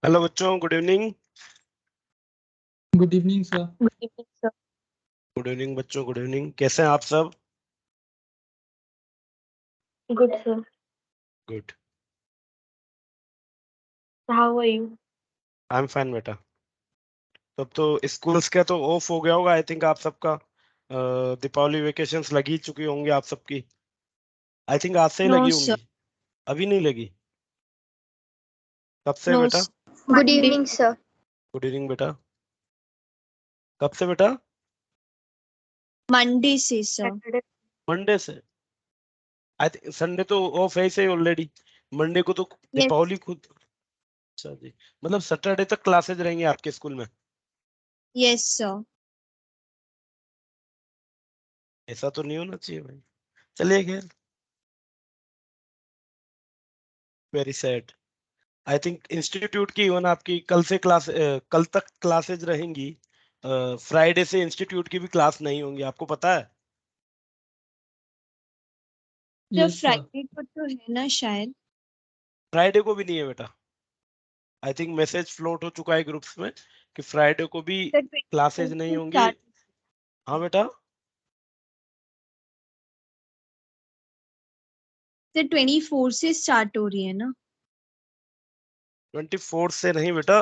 Hello बच्चों, good evening. Good evening sir. Good evening sir. Good evening बच्चों, good evening. कैसे हैं आप सब? Good sir. Good. How are you? I am fine बेटा। तब तो स्कूल्स का तो ऑफ हो गया होगा आई थिंक आप सबका। दीपावली वेकेशंस लगी चुकी होंगी आप सबकी। आई थिंक आज से ही नो लगी सर। होंगी। अभी नहीं लगी? कब से नो बेटा? Sir. Good evening sir. Good evening बेटा। कब से बेटा? मंडे से सर। मंडे से। आई थिंक संडे तो ऑफ है ही ऑलरेडी। मंडे को तो यस दीपावली खुद। अच्छा जी। मतलब सैटरडे तक क्लासेज रहेंगे आपके स्कूल में? Yes sir. ऐसा तो नहीं होना चाहिए भाई। चलिए खैर। Very sad. I think institute की इवन आपकी कल तक क्लासेज रहेंगी। फ्राइडे से इंस्टीट्यूट की भी क्लास नहीं होंगी, आपको पता है? Sir yes sir. फ्राइडे को तो है ना शायद। फ्राइडे को भी नहीं है बेटा। आई थिंक मैसेज फ्लोट हो चुका है ग्रुप्स में कि फ्राइडे को भी सर क्लासेज 24 नहीं से होंगी। स्टार्ट। हाँ बेटा। सर 24 से स्टार्ट हो रही है ना? 24 से नहीं बेटा।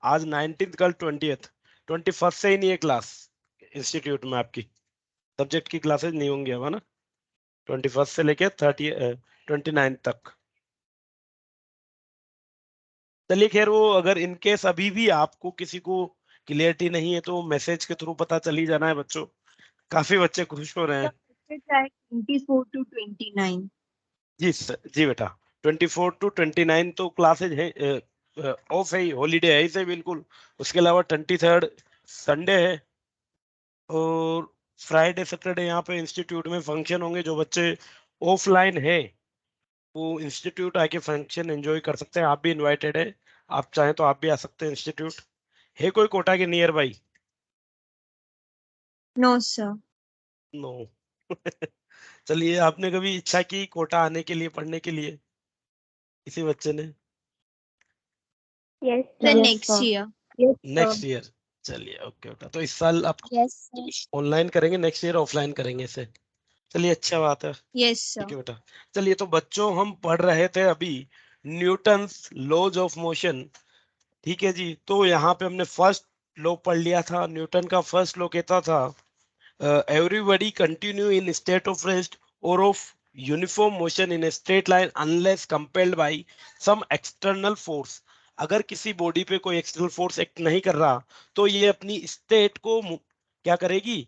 आज 19, कल 20th। 21 से ही नहीं है क्लास इंस्टीट्यूट में आपकी। सब्जेक्ट की क्लासेज नहीं होंगी अब, है ना? 21 से लेके 29 तक। चलिए खैर, वो अगर इन केस अभी भी आपको किसी को क्लियरिटी नहीं है तो मैसेज के थ्रू पता चल ही जाना है बच्चों। काफी बच्चे खुश हो रहे हैं। सर चाहे 24 टू 29। जी जी बेटा। 24 टू 29 तो क्लासेज है। ऑफ है ही, हॉलीडे है ही से बिल्कुल। उसके अलावा 23rd संडे है। और फ्राइडे सैटरडे यहाँ पे इंस्टीट्यूट में फंक्शन होंगे। जो बच्चे ऑफलाइन है वो इंस्टीट्यूट आके फंक्शन एंजॉय कर सकते हैं। आप भी इनवाइटेड है। आप चाहें तो आप भी आ सकते हैं इंस्टीट्यूट। है कोई कोटा के nearby? No sir. No. चलिए, आपने कभी इच्छा की कोटा आने के लिए, पढ़ने के लिए? किसी बच्चे ने? Yes sir next year. Yes next sir. Year. चलिए ओके बेटा, तो इस साल आप यस सर। ऑनलाइन करेंगे, नेक्स्ट ईयर ऑफलाइन करेंगे इसे। चलिए अच्छा बात है। यस ठीक सर। है बेटा। चलिए, तो बच्चों हम पढ़ रहे थे अभी न्यूटन्स लॉज ऑफ मोशन। ठीक है जी। तो यहाँ पे हमने फर्स्ट लॉ पढ़ लिया था। न्यूटन का फर्स्ट लॉ कहता था everybody continue in state of rest or of uniform motion in a straight line unless compelled by some external force। अगर किसी बॉडी पे कोई एक्सटर्नल फोर्स एक्ट नहीं कर रहा तो ये अपनी स्टेट को क्या करेगी?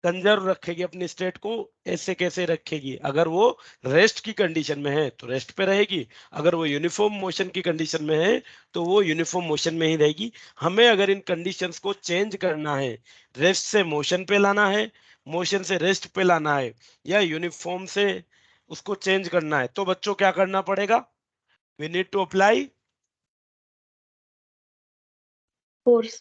कंजर्व रखेगी। अपनी स्टेट को ऐसे कैसे रखेगी? अगर वो रेस्ट की कंडीशन में है तो रेस्ट पे रहेगी। अगर वो यूनिफॉर्म मोशन की कंडीशन में है तो वो यूनिफॉर्म मोशन में ही रहेगी। हमें अगर इन कंडीशंस को चेंज करना है, रेस्ट से मोशन पे लाना है, मोशन से रेस्ट पे लाना है, या यूनिफॉर्म से उसको चेंज करना है, तो बच्चों क्या करना पड़ेगा? We need to apply force.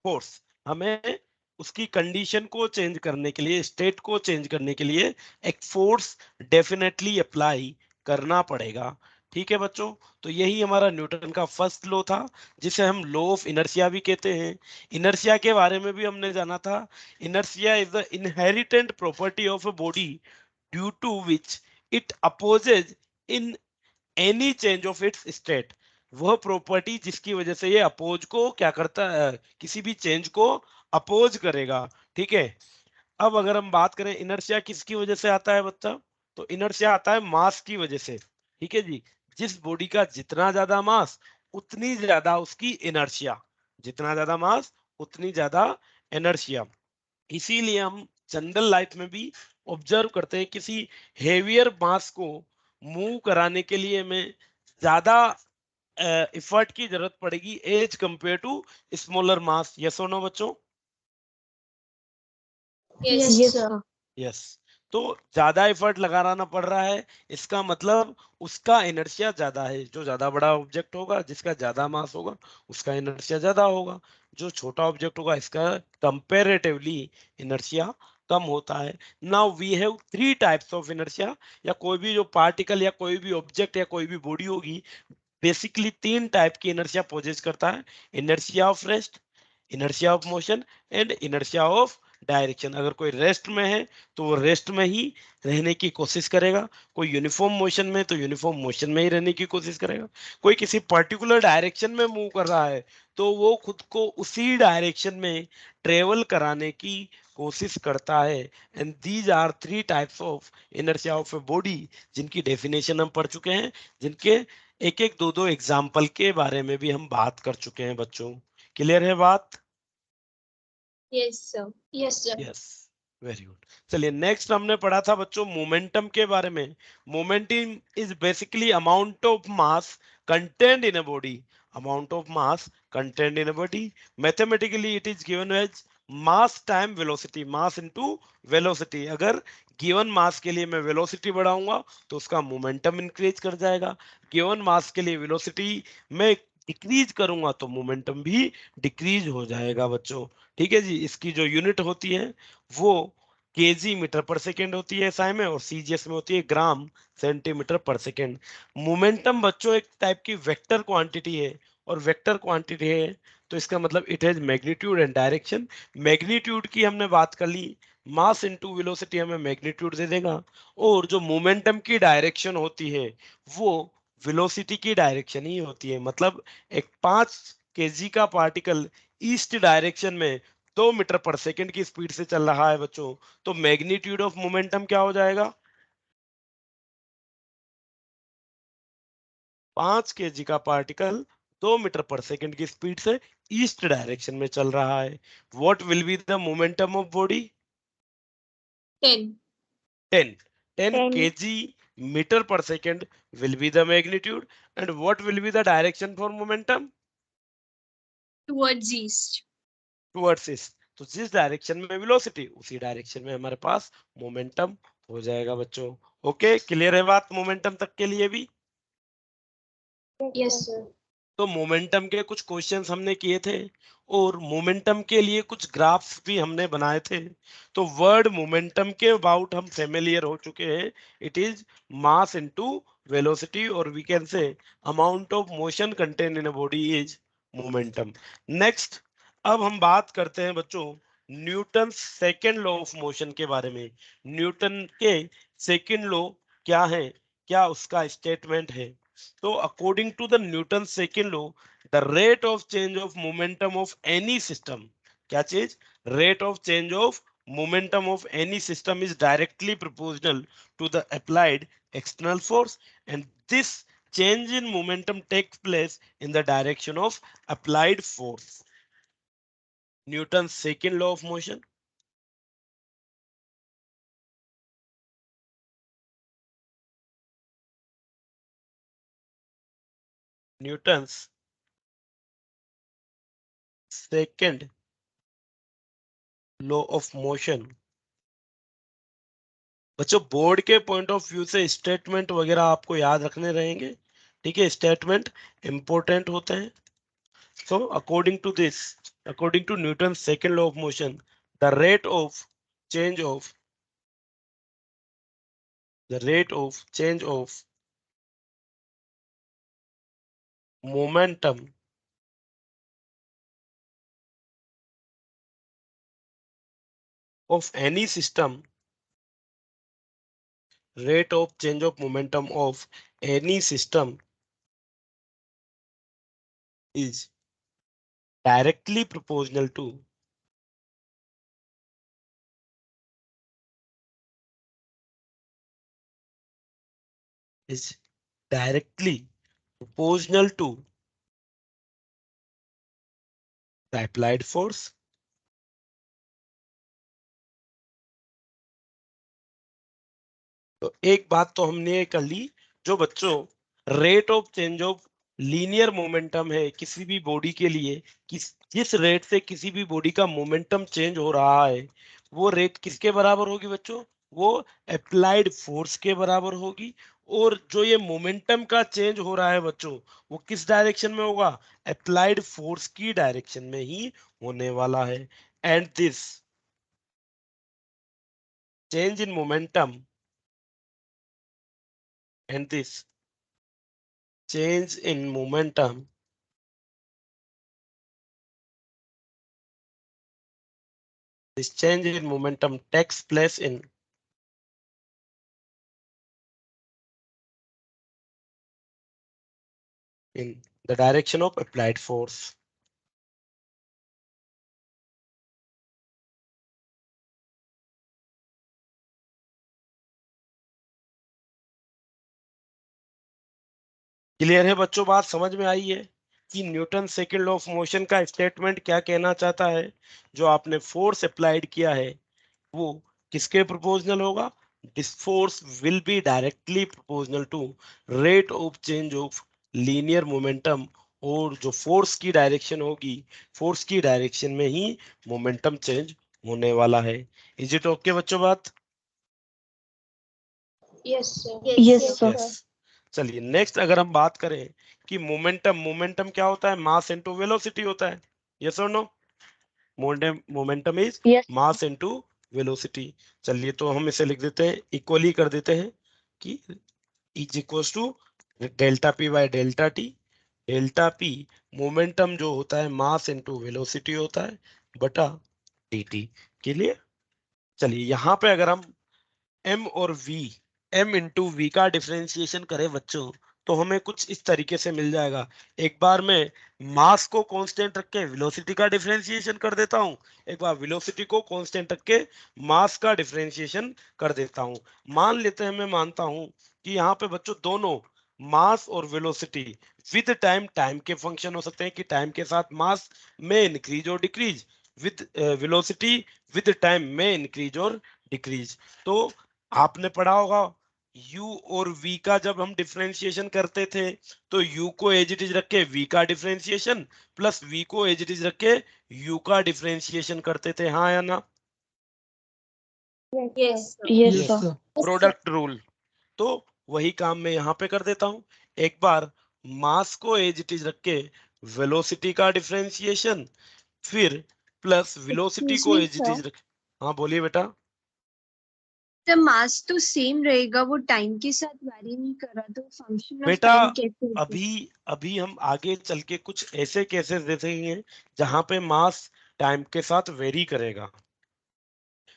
Force. हमें उसकी कंडीशन को चेंज करने के लिए, स्टेट को चेंज करने के लिए एक फोर्स डेफिनेटली अप्लाई करना पड़ेगा। ठीक है बच्चों। तो यही हमारा न्यूटन का फर्स्ट लॉ था, जिसे हम लॉ ऑफ इनर्शिया भी कहते हैं। इनर्शिया के बारे में भी हमने जाना था। Inertia is the inherent property of a body due to which it opposes in any change of its state. वह प्रॉपर्टी जिसकी वजह से ये अपोज को क्या करता है, किसी भी चेंज को अपोज करेगा। ठीक है। अब अगर हम बात करें इनर्शिया किसकी वजह से आता है बच्चा, तो इनर्शिया आता है मास की वजह से। ठीक है जी। जिस बॉडी का जितना ज्यादा मास उतनी ज्यादा उसकी इनर्शिया। जितना ज्यादा मास उतनी ज्यादा इनर्शिया। इसीलिए हम जनरल लाइफ में भी ऑब्जर्व करते हैं, किसी हेवियर मास को मूव कराने के लिए हमें ज्यादा इफर्ट की जरूरत पड़ेगी as compare to smaller mass. Yes और नो बच्चों? Yes sir. यस। तो ज्यादा एफर्ट लगाना पड़ रहा है, इसका मतलब उसका इनर्शिया ज्यादा है। जो ज्यादा बड़ा ऑब्जेक्ट होगा, जिसका ज्यादा मास होगा, उसका इनर्शिया ज्यादा होगा। जो छोटा ऑब्जेक्ट होगा, इसका कंपैरेटिवली इनर्शिया कम होता है। Now we have three types of inertia. या कोई भी जो पार्टिकल या कोई भी ऑब्जेक्ट या कोई भी बॉडी होगी, बेसिकली 3 टाइप की इनर्शिया पोजेस करता है, inertia of rest, inertia of motion and inertia of direction. अगर कोई रेस्ट में है तो वो रेस्ट में ही रहने की कोशिश करेगा, कोई यूनिफॉर्म मोशन में तो यूनिफॉर्म मोशन में ही रहने की कोशिश करेगा, कोई किसी पर्टिकुलर डायरेक्शन में मूव कर रहा है तो वो खुद को उसी डायरेक्शन में ट्रेवल कराने की कोशिश करता है। And these are 3 types of inertia of a body, जिनकी डेफिनेशन हम पढ़ चुके हैं, जिनके एक एक दो दो एग्जाम्पल के बारे में भी हम बात कर चुके हैं बच्चों। क्लियर है बात? Yes, sir. Yes, sir. Yes, very good. चलिए नेक्स्ट हमने पढ़ा था बच्चों मोमेंटम के बारे में। Momentum is basically amount of mass content in a body, amount of mass content in a body. Mathematically it is given as mass time velocity, mass into velocity. अगर गिवन मास के लिए मैं वेलोसिटी बढ़ाऊंगा तो उसका मोमेंटम इंक्रीज कर जाएगा, गिवन मास के लिए वेलोसिटी में डिक्रीज करूंगा तो मोमेंटम भी डिक्रीज हो जाएगा बच्चों। ठीक है जी, इसकी जो यूनिट होती है वो केजी मीटर पर सेकेंड होती है एसआई में, और सीजीएस में होती है ग्राम सेंटीमीटर पर सेकेंड। मोमेंटम बच्चों एक टाइप की वेक्टर क्वांटिटी है, और वेक्टर क्वांटिटी है तो इसका मतलब it has magnitude and direction. Magnitude की हमने बात कर ली, मास इनटू वेलोसिटी हमें मैग्नीट्यूड दे देगा, और जो मोमेंटम की डायरेक्शन होती है वो वेलोसिटी की डायरेक्शन ही होती है। मतलब एक 5 केजी का पार्टिकल ईस्ट डायरेक्शन में 2 मीटर पर सेकेंड की स्पीड से चल रहा है बच्चों, तो मैग्नीट्यूड ऑफ मोमेंटम क्या हो जाएगा? 5 केजी का पार्टिकल 2 मीटर पर सेकेंड की स्पीड से ईस्ट डायरेक्शन में चल रहा है। What will be the momentum of body? 10. 10 10 10. KG metre पर second will be the magnitude, and what will be the direction for momentum? Towards east. Towards east. तो जिस डायरेक्शन में वेलोसिटी उसी डायरेक्शन में हमारे पास मोमेंटम हो जाएगा बच्चों। ओके, क्लियर है बात मोमेंटम तक के लिए भी? Yes, sir. तो मोमेंटम के कुछ क्वेश्चंस हमने किए थे, और मोमेंटम के लिए कुछ ग्राफ्स भी हमने बनाए थे। तो वर्ड मोमेंटम के अबाउट हम फेमिलियर हो चुके हैं। It is mass into velocity, और we can say amount of motion contain in a body is momentum. Next, अब हम बात करते हैं बच्चों Newton second law of motion के बारे में। न्यूटन के सेकेंड लॉ क्या है, क्या उसका स्टेटमेंट है? So according to the Newton's second law, the rate of change of momentum of any system, क्या चीज? Rate of change of momentum of any system is directly proportional to the applied external force, and this change in momentum takes place in the direction of applied force. Newton's second law of motion. Newton's second law of motion। बच्चों board के point of view से statement वगैरह आपको याद रखने रहेंगे, ठीक है? स्टेटमेंट इंपॉर्टेंट होते हैं। So according to this, according to Newton second law of motion, the rate of change of the rate of change of momentum of any system, rate of change of momentum of any system is directly proportional to is directly proportional to the applied force। तो एक बात तो हमने ये कर ली, जो बच्चों rate of change of linear momentum है किसी भी बॉडी के लिए, जिस रेट से किसी भी बॉडी का मोमेंटम चेंज हो रहा है वो रेट किसके बराबर होगी बच्चों? वो अप्लाइड फोर्स के बराबर होगी। और जो ये मोमेंटम का चेंज हो रहा है बच्चों, वो किस डायरेक्शन में होगा? अप्लाइड फोर्स की डायरेक्शन में ही होने वाला है। And this change in momentum, and this change in momentum takes place in the direction of applied force. Clear है बच्चों? बात समझ में आई है कि Newton second law of motion का स्टेटमेंट क्या कहना चाहता है? जो आपने फोर्स अप्लाइड किया है वो किसके प्रोपोर्शनल होगा? This force will be directly proportional to rate of change of linear momentum, और जो फोर्स की डायरेक्शन होगी, फोर्स की डायरेक्शन में ही मोमेंटम चेंज होने वाला है। इज इट ओके बच्चों बात? Yes, sir. Yes, sir. Yes. चलिए नेक्स्ट अगर हम बात करें कि मोमेंटम क्या होता है? मास इनटू वेलोसिटी होता है। यस और no? Momentum is Yes. Mass into velocity. चलिए तो हम इसे लिख देते हैं, इक्वली कर देते हैं कि is equal to delta P by delta T. Delta P momentum जो होता है मास इनटू वेलोसिटी होता है बटा डी टी के लिए। चलिए यहाँ पे अगर हम m और v, m इंटू वी का डिफरेंशिएशन करें बच्चों, तो हमें कुछ इस तरीके से मिल जाएगा। एक बार मैं मास को कांस्टेंट रख के वेलोसिटी का डिफरेंशिएशन कर देता हूं, एक बार वेलोसिटी को कांस्टेंट रख के मास का डिफरेंशिएशन कर देता हूं। मान लेते हैं, मैं मानता हूं कि यहाँ पे बच्चों दोनों मास और वेलोसिटी विद टाइम के फंक्शन हो सकते हैं, कि टाइम के साथ मास में इंक्रीज और decrease, with velocity with time में इंक्रीज और डिक्रीज। तो आपने पढ़ा होगा u और v का जब हम डिफरेंशिएशन करते थे तो u को एज इट इज रख के v का डिफरेंशिएशन प्लस v को एज इट इज रख के u का डिफरेंशिएशन करते थे, हाँ या ना? Yes, sir. Yes, Yes, sir. sir. Product rule. तो वही काम मैं यहाँ पे कर देता हूँ। एक बार मास को एज इट इज रख के वेलोसिटी का डिफरेंशिएशन, फिर प्लस वेलोसिटी Excuse को me, as it sir. Is रख। हाँ बोलिए बेटा। तो मास तो सेम रहेगा, वो टाइम के साथ वैरी नहीं कर रहा, तो फंक्शन ऑफ बेटा टाइम कैसे होता है? अभी अभी हम आगे चल के कुछ ऐसे केसेस देखेंगे जहां पे मास टाइम के साथ वेरी करेगा।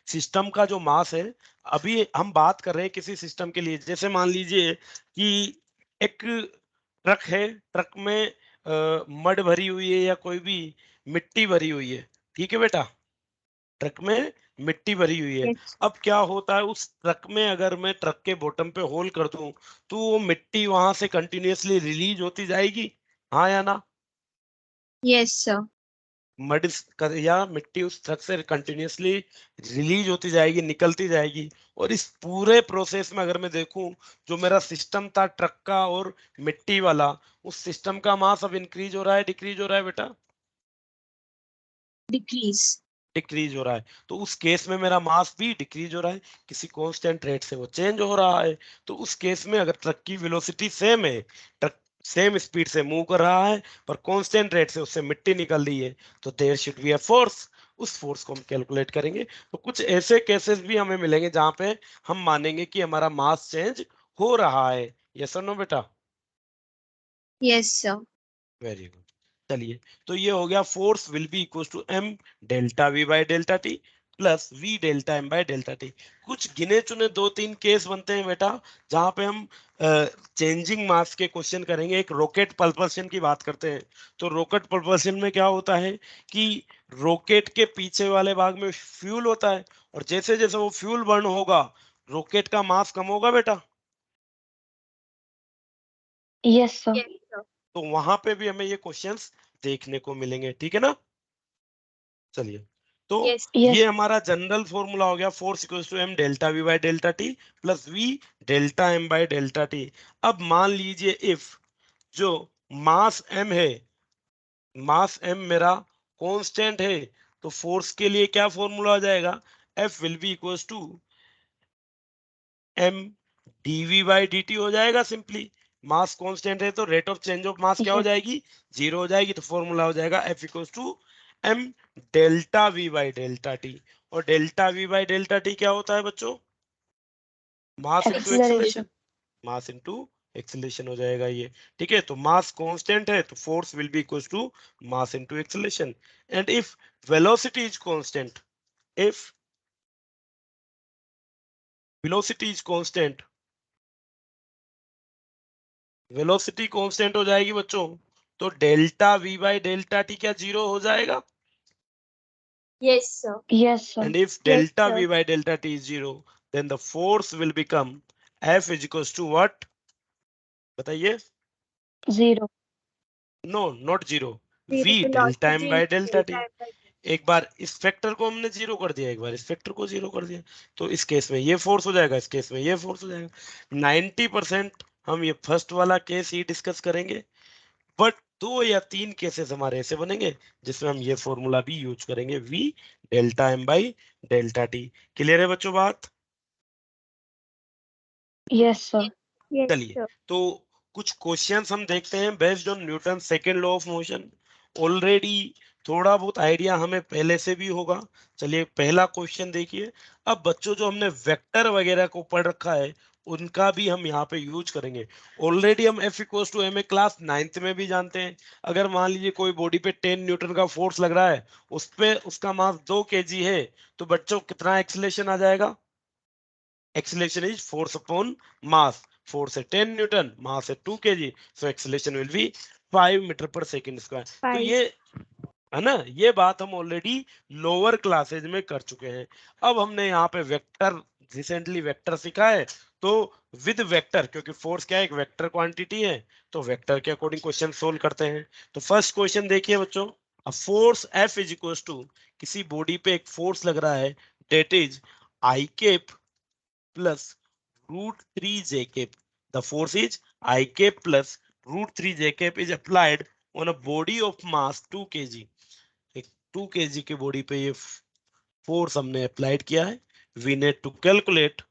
सिस्टम का जो मास है, अभी हम बात कर रहे हैं किसी सिस्टम के लिए, जैसे मान लीजिए कि एक ट्रक है, ट्रक में मड भरी हुई है या कोई भी मिट्टी भरी हुई है, ठीक है बेटा? ट्रक में मिट्टी भरी हुई है। Yes. अब क्या होता है, उस ट्रक में अगर मैं ट्रक के बॉटम पे होल कर दूं तो वो मिट्टी वहां से कंटिन्यूअसली रिलीज होती जाएगी, हाँ या ना? Yes, sir. मड या मिट्टी उस ट्रक से कंटिन्यूअसली रिलीज होती जाएगी, निकलती जाएगी। और इस पूरे प्रोसेस में अगर मैं देखूं, जो मेरा सिस्टम था ट्रक का और मिट्टी वाला, उस सिस्टम का मास अब इंक्रीज हो रहा है डिक्रीज हो रहा है बेटा? Decrease. डिक्रीज हो रहा है। तो उस केस में मेरा मास भी डिक्रीज हो रहा है, किसी कांस्टेंट रेट से वो चेंज हो रहा है। तो उस केस में अगर ट्रक की वेलोसिटी सेम है, ट्रक सेम स्पीड से मूव कर रहा है, पर कांस्टेंट रेट से उससे मिट्टी निकल रही है, तो there should be a force. उस फोर्स को हम कैलकुलेट करेंगे। तो कुछ ऐसे केसेस भी हमें मिलेंगे जहां पे हम मानेंगे कि हमारा मास चेंज हो रहा है। यस और नो बेटा? Yes, sir. Very good. चलिए तो ये हो गया, force will be equal to m delta v by delta T plus v delta m by delta T. कुछ गिने चुने दो तीन केस बनते हैं बेटा जहां पे हम चेंजिंग मास के क्वेश्चन करेंगे। एक रॉकेट propulsion की बात करते हैं। तो रॉकेट propulsion में क्या होता है कि रॉकेट के पीछे वाले भाग में फ्यूल होता है, और जैसे जैसे वो फ्यूल बर्न होगा रॉकेट का मास कम होगा बेटा। Yes, sir. Yes, sir. तो वहां पे भी हमें ये क्वेश्चंस देखने को मिलेंगे, ठीक है ना? चलिए तो Yes. Yes. ये हमारा जनरल फॉर्मूला हो गया, force equals to m delta v by delta T plus v delta m by delta T. अब मान लीजिए इफ जो मास m है, मास m मेरा कांस्टेंट है, तो फोर्स के लिए क्या फॉर्मूला हो जाएगा? F will be equals to m dv by dt हो जाएगा सिंपली। मास कांस्टेंट है तो rate of change of mass क्या हो Yes. जाएगी? जीरो हो जाएगी। तो फॉर्मूला हो जाएगा F equals to m delta v by delta t. और delta v by delta T क्या होता है बच्चों? Mass into Acceleration. Acceleration. Mass into acceleration हो जाएगा ये। ठीक है, तो मास कांस्टेंट है तो force will be equal to mass into acceleration. And if velocity is constant, if velocity is constant, velocity constant हो जाएगी बच्चों, तो delta V by delta T क्या जीरो हो जाएगा? Yes, sir. Yes, sir. And if Yes, delta sir. v by delta t is zero, then the force will become F is equals to what? बताइए। 0. No not zero, v delta m Velocity by is delta t। delta m by एक बार इस factor को हमने zero कर दिया, एक बार इस factor को जीरो कर दिया, तो इस केस में ये फोर्स हो जाएगा, इस केस में ये फोर्स हो जाएगा। 90% हम ये फर्स्ट वाला केस ही डिस्कस करेंगे, बट 2 या 3 केसेस हमारे ऐसे बनेंगे जिसमें हम ये फॉर्मूला भी यूज करेंगे, v delta m by delta T. Clear है बच्चों बात? Yes, sir. Yes, चलिए, sir. तो कुछ क्वेश्चंस हम देखते हैं based on Newton second law of motion. Already थोड़ा बहुत आइडिया हमें पहले से भी होगा। चलिए पहला क्वेश्चन देखिए। अब बच्चों जो हमने वेक्टर वगैरह को पढ़ रखा है उनका भी हम यहाँ पे यूज करेंगे। ऑलरेडी हम F equals to M A class 9th में भी जानते हैं। अगर मान लीजिए कोई बॉडी पे 10 न्यूटन का फोर्स लग रहा है, उस पे उसका मास 2 kg है, तो बच्चों कितना एक्सीलरेशन आ जाएगा? acceleration is force upon mass, force है 10 न्यूटन, mass है 2 kg, so acceleration will be 5 metre per second square. तो 5. ये है ना, ये बात हम ऑलरेडी लोअर क्लासेज में कर चुके हैं। अब हमने यहाँ पे वेक्टर, रिसेंटली वेक्टर सीखा है, तो विद वेक्टर, क्योंकि फोर्स क्या है, एक वेक्टर क्वांटिटी है, तो वेक्टर के अकॉर्डिंग क्वेश्चन सोल्व करते हैं। तो फर्स्ट क्वेश्चन देखिए बच्चों, a force F is equal to, किसी बॉडी पे एक फोर्स लग रहा है, that is I cap plus root 3 j cap. The force is I cap plus root 3 j cap is applied on a body of mass 2 kg. एक 2 kg के body पे ये फोर्स हमने अप्लाइड किया है। We need to calculate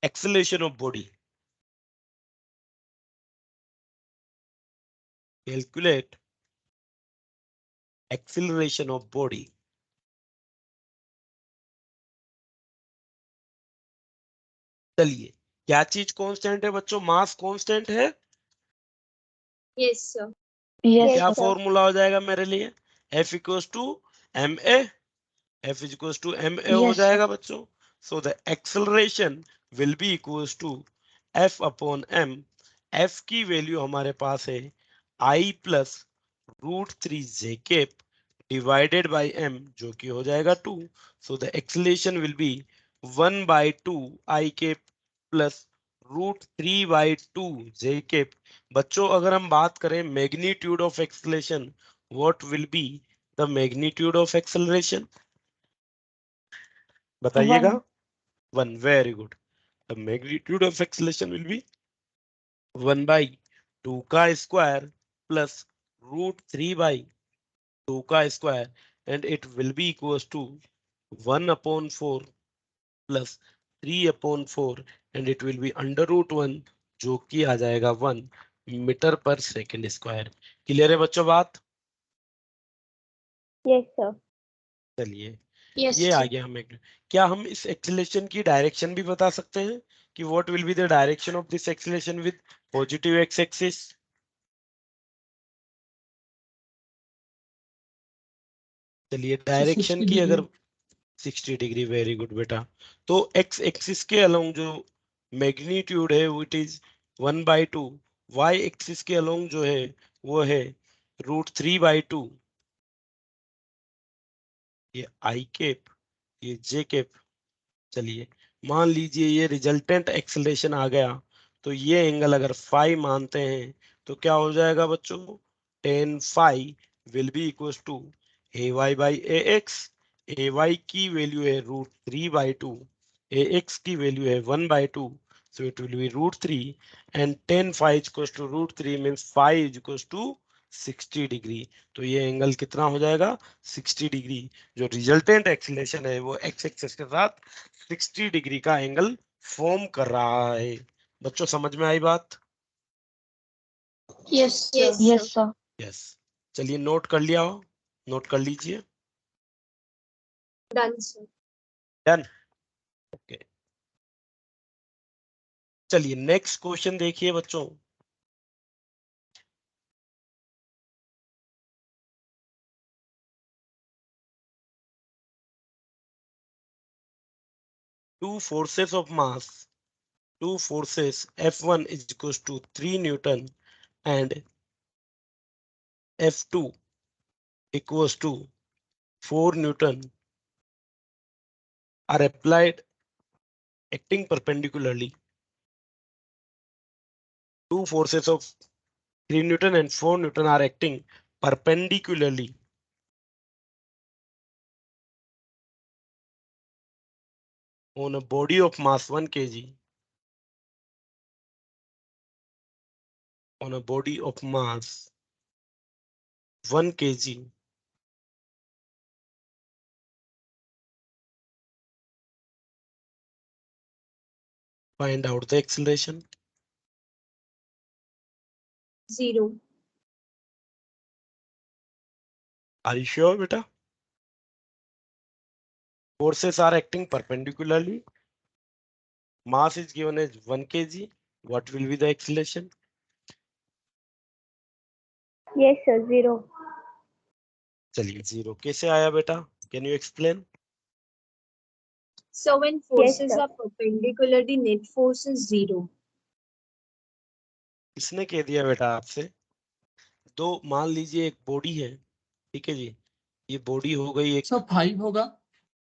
acceleration of body. Calculate acceleration of body. चलिए, क्या चीज कांस्टेंट है बच्चों? मास कांस्टेंट है। Yes, sir. Yes, क्या sir. फॉर्मूला हो जाएगा मेरे लिए? F equals to M a, F is equals to ma हो Yes, sir. जाएगा बच्चों। So the acceleration will be equals to F upon m। F की वैल्यू हमारे पास है I plus root 3 j cap divided by m, जो कि हो जाएगा 2। So the acceleration will be 1 by 2 I cap plus root 3 by 2 j cap। बच्चों अगर हम बात करें magnitude of acceleration, what will be the magnitude of acceleration? बताइएगा। 1. 1, very good. The magnitude of acceleration will be 1 by 2 का square plus root 3 by 2 का square, and it will be equals to 1 upon 4 plus 3 upon 4, and it will be under root 1, जो कि आ जाएगा 1 metre पर second square. Clear है बच्चों बात? Yes, sir. चलिए, Yes, ये आ sir. गया हमें। क्या हम इस एक्सीलरेशन की डायरेक्शन भी बता सकते हैं कि what will be the direction of this acceleration with positive x axis? चलिए, डायरेक्शन की अगर 60 डिग्री, वेरी गुड बेटा। तो एक्स एक्सिस के अलोंग जो मैग्नीट्यूड है वो इट इज 1/2, वाई एक्सिस के अलोंग जो है वो है रूट 3/2। ये आई केप, ये जे केप। चलिए, मान लीजिए ये रिजल्टेंट एक्सेलरेशन आ गया, तो ये एंगल अगर फाई मानते हैं तो क्या हो जाएगा बच्चों? Tan phi will be equal to a y by a x. A y की वैल्यू है रूट 3/2, ए एक्स की वैल्यू है 1/2, so it will be root 3, and 10 phi is equals to root 3 means phi is equals to 60 degree. तो ये angle कितना हो जाएगा? 60 degree. जो रिजल्टेंट एक्सीलरेशन है वो एक्स एक्सिस के साथ 60 डिग्री का एंगल फॉर्म कर रहा है। बच्चों समझ में आई बात? Yes, sir. Yes, sir. Yes. चलिए, नोट कर लिया हो, नोट कर लीजिए। Done, sir. डन। ओके। चलिए नेक्स्ट क्वेश्चन देखिए बच्चों। Two forces of mass, two forces F1 is equals to 3 Newton and F2 equals to 4 Newton are applied acting perpendicularly. Two forces of 3 Newton and 4 Newton are acting perpendicularly on a body of mass 1 kg. On a body of mass 1 kg. Find out the acceleration. 0. Are you sure, beta? Forces are acting perpendicularly. Mass is given as 1 kg. What will be the acceleration? Yes, sir. 0. चलिए 0 कैसे आया बेटा? Can you explain? So when forces are perpendicular, the net force is 0. किसने कह दिया बेटा आपसे? दो मान लीजिए एक बॉडी है, ठीक है जी, ये बॉडी हो गई एक। सब 5 होगा।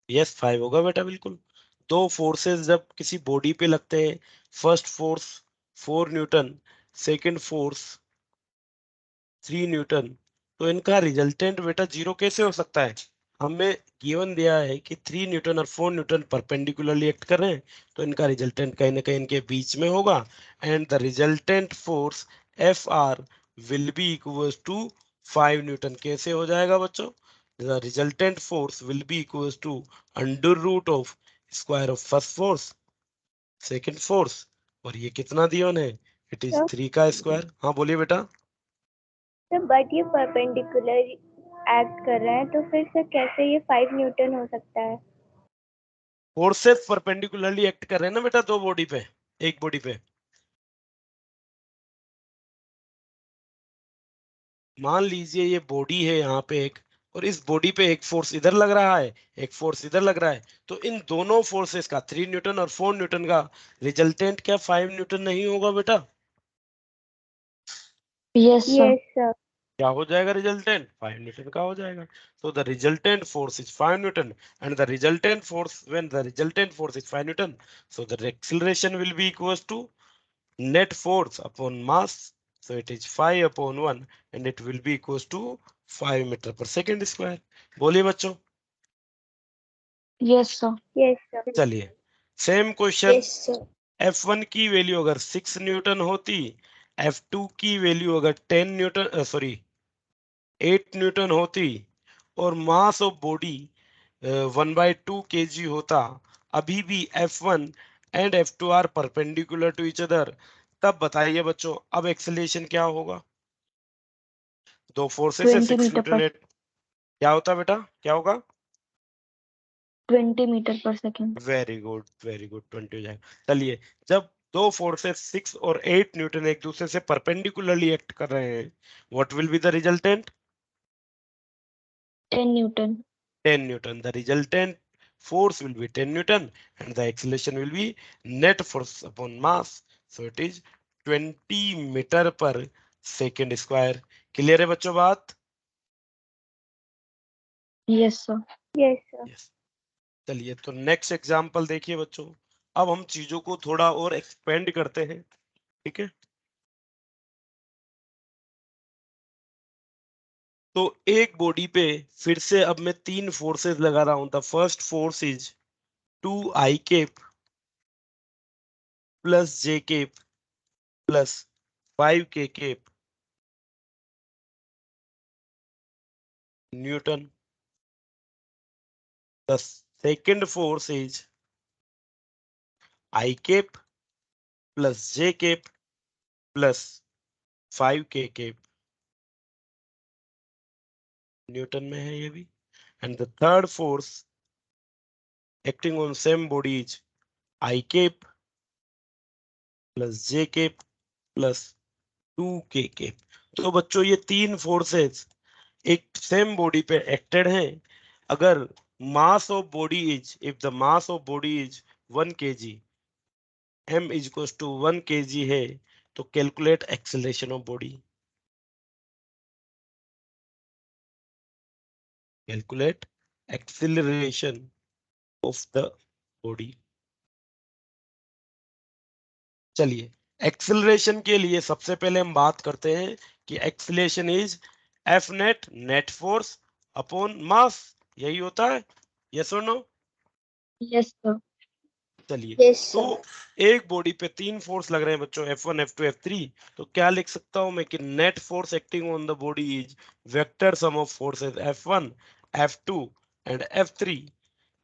यस 5 होगा बेटा बिल्कुल। दो फोर्सेस जब किसी बॉडी पे लगते हैं, first force 4 Newton, second force 3 Newton, तो इनका रिजल्टेंट बेटा 0 कैसे हो सकता है? हमें गिवन दिया है कि 3 न्यूटन और 4 न्यूटन परपेंडिकुलरली एक्ट कर रहे हैं, तो इनका रिजल्टेंट कहीं ना कहीं इनके बीच में होगा। And the resultant force F R will be equals to 5 newton. कैसे हो जाएगा बच्चों? The resultant force will be equals to under root of square of first force second force, और ये कितना दिया है? इट इज 3 का स्क्वायर। हाँ बोलिए बेटा। सर बट ये परपेंडिकुलर एक्ट कर रहे हैं, तो फिर सर कैसे ये 5 न्यूटन हो सकता है? फोर्सेस परपेंडिकुलरली एक्ट कर रहे हैं ना बेटा, दो बॉडी पे, एक बॉडी पे। मान लीजिए ये बॉडी है यहाँ पे एक, और इस बॉडी पे एक फोर्स इधर लग रहा है, एक फोर्स इधर लग रहा है, तो इन दोनों फोर्सेस का 3 न्यूटन और 4 न्यूटन का रिजल्टेंट क्या 5 न्यूटन नहीं होगा बेटा? Yes sir. क्या हो जाएगा? रिजल्टेंट 5 न्यूटन का हो जाएगा। so the resultant force is 5 newton and the resultant force, when the resultant force is 5 newton, so the acceleration will be equals to net force upon mass, so it is 5 upon 1 and it will be equals to 5 meter per second square। बोलिए बच्चों। Yes sir. चलिए same question. Yes, sir. F1 की value अगर 6 Newton होती, F2 की value अगर 10 Newton sorry 8 Newton होती, और मास ऑफ बॉडी 1/2 kg होता, अभी भी F1 and F2 are perpendicular to each other, तब बताइए बच्चों अब एक्सेलरेशन क्या होगा? दो फोर्सेस है 20 6 मीटर न्यूटन पर 8, क्या होता बेटा? क्या होगा? 20 मीटर पर second. Very good very good, 20 हो जाएगा। चलिए जब दो फोर्सेस 6 और 8 न्यूटन एक दूसरे से परपेंडिकुलरली एक्ट कर रहे हैं, what will be the resultant? 10 Newton. 10 Newton. The resultant force will be 10 Newton and the acceleration will be net force upon mass. So it is 20 metre पर सेकेंड स्क्वायर। क्लियर है बच्चों बात? Yes sir. Yes. चलिए तो next example देखिए बच्चों। अब हम चीजों को थोड़ा और एक्सपेंड करते हैं, ठीक है? तो एक बॉडी पे फिर से अब मैं तीन फोर्सेस लगा रहा हूं। The first force is 2I cap plus J cap plus 5K cap newton. The second force is I cape plus J cape plus 5K cape, Newton में है ये भी। And the third force acting on same body is I cape plus j k plus 2 के। तो बच्चों ये तीन forces एक सेम बॉडी पे एक्टेड हैं। अगर mass of body is, if the mass of body is 1 kg, m is equal to 1 kg है, तो calculate acceleration of body. Calculate acceleration of the body. चलिए, एक्सेलरेशन के लिए सबसे पहले हम बात करते हैं कि acceleration is F net, net force upon mass. यही होता है, यस और नो? Yes sir. चलिए, यस तो सर। एक बॉडी पे तीन फोर्स लग रहे हैं बच्चों, F1 F2 F3। तो क्या लिख सकता हूं मैं कि net force acting on the body is vector sum of forces F1 F2 and F3।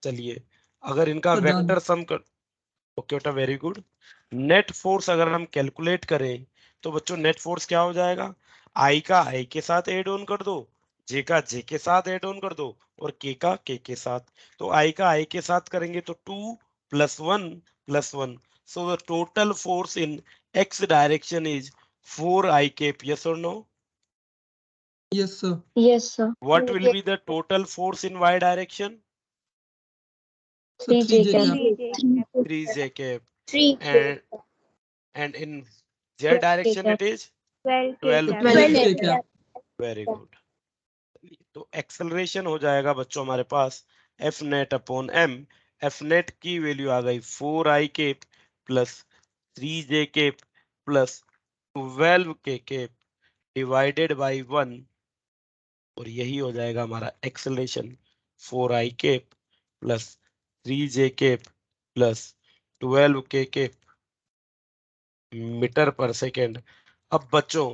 चलिए, अगर इनका वेक्टर सम कर, ओके बेटा, वेरी गुड। नेट फोर्स अगर हम कैलकुलेट करें तो बच्चों नेट फोर्स क्या हो जाएगा? आई का आई के साथ ऐड ऑन कर दो, जे का जे के साथ ऐड ऑन कर दो, और के का के साथ। तो आई का आई के साथ करेंगे तो 2 + 1 + 1, so the total force in x direction is 4i cap. Yes और no? Yes, sir. Yes sir. What will be the total force in y direction? So 3J cap. 3j cap. 3 and and in z direction it is 12 12 k। 12K cap. Very good. तो acceleration हो जाएगा बच्चों हमारे पास F net upon M. F net की value आ गई 4i cap plus 3j cap plus 12k cap divided by 1, और यही हो जाएगा हमारा acceleration 4i cap plus 3j cap plus 12k cap metre पर सेकेंड। अब बच्चों,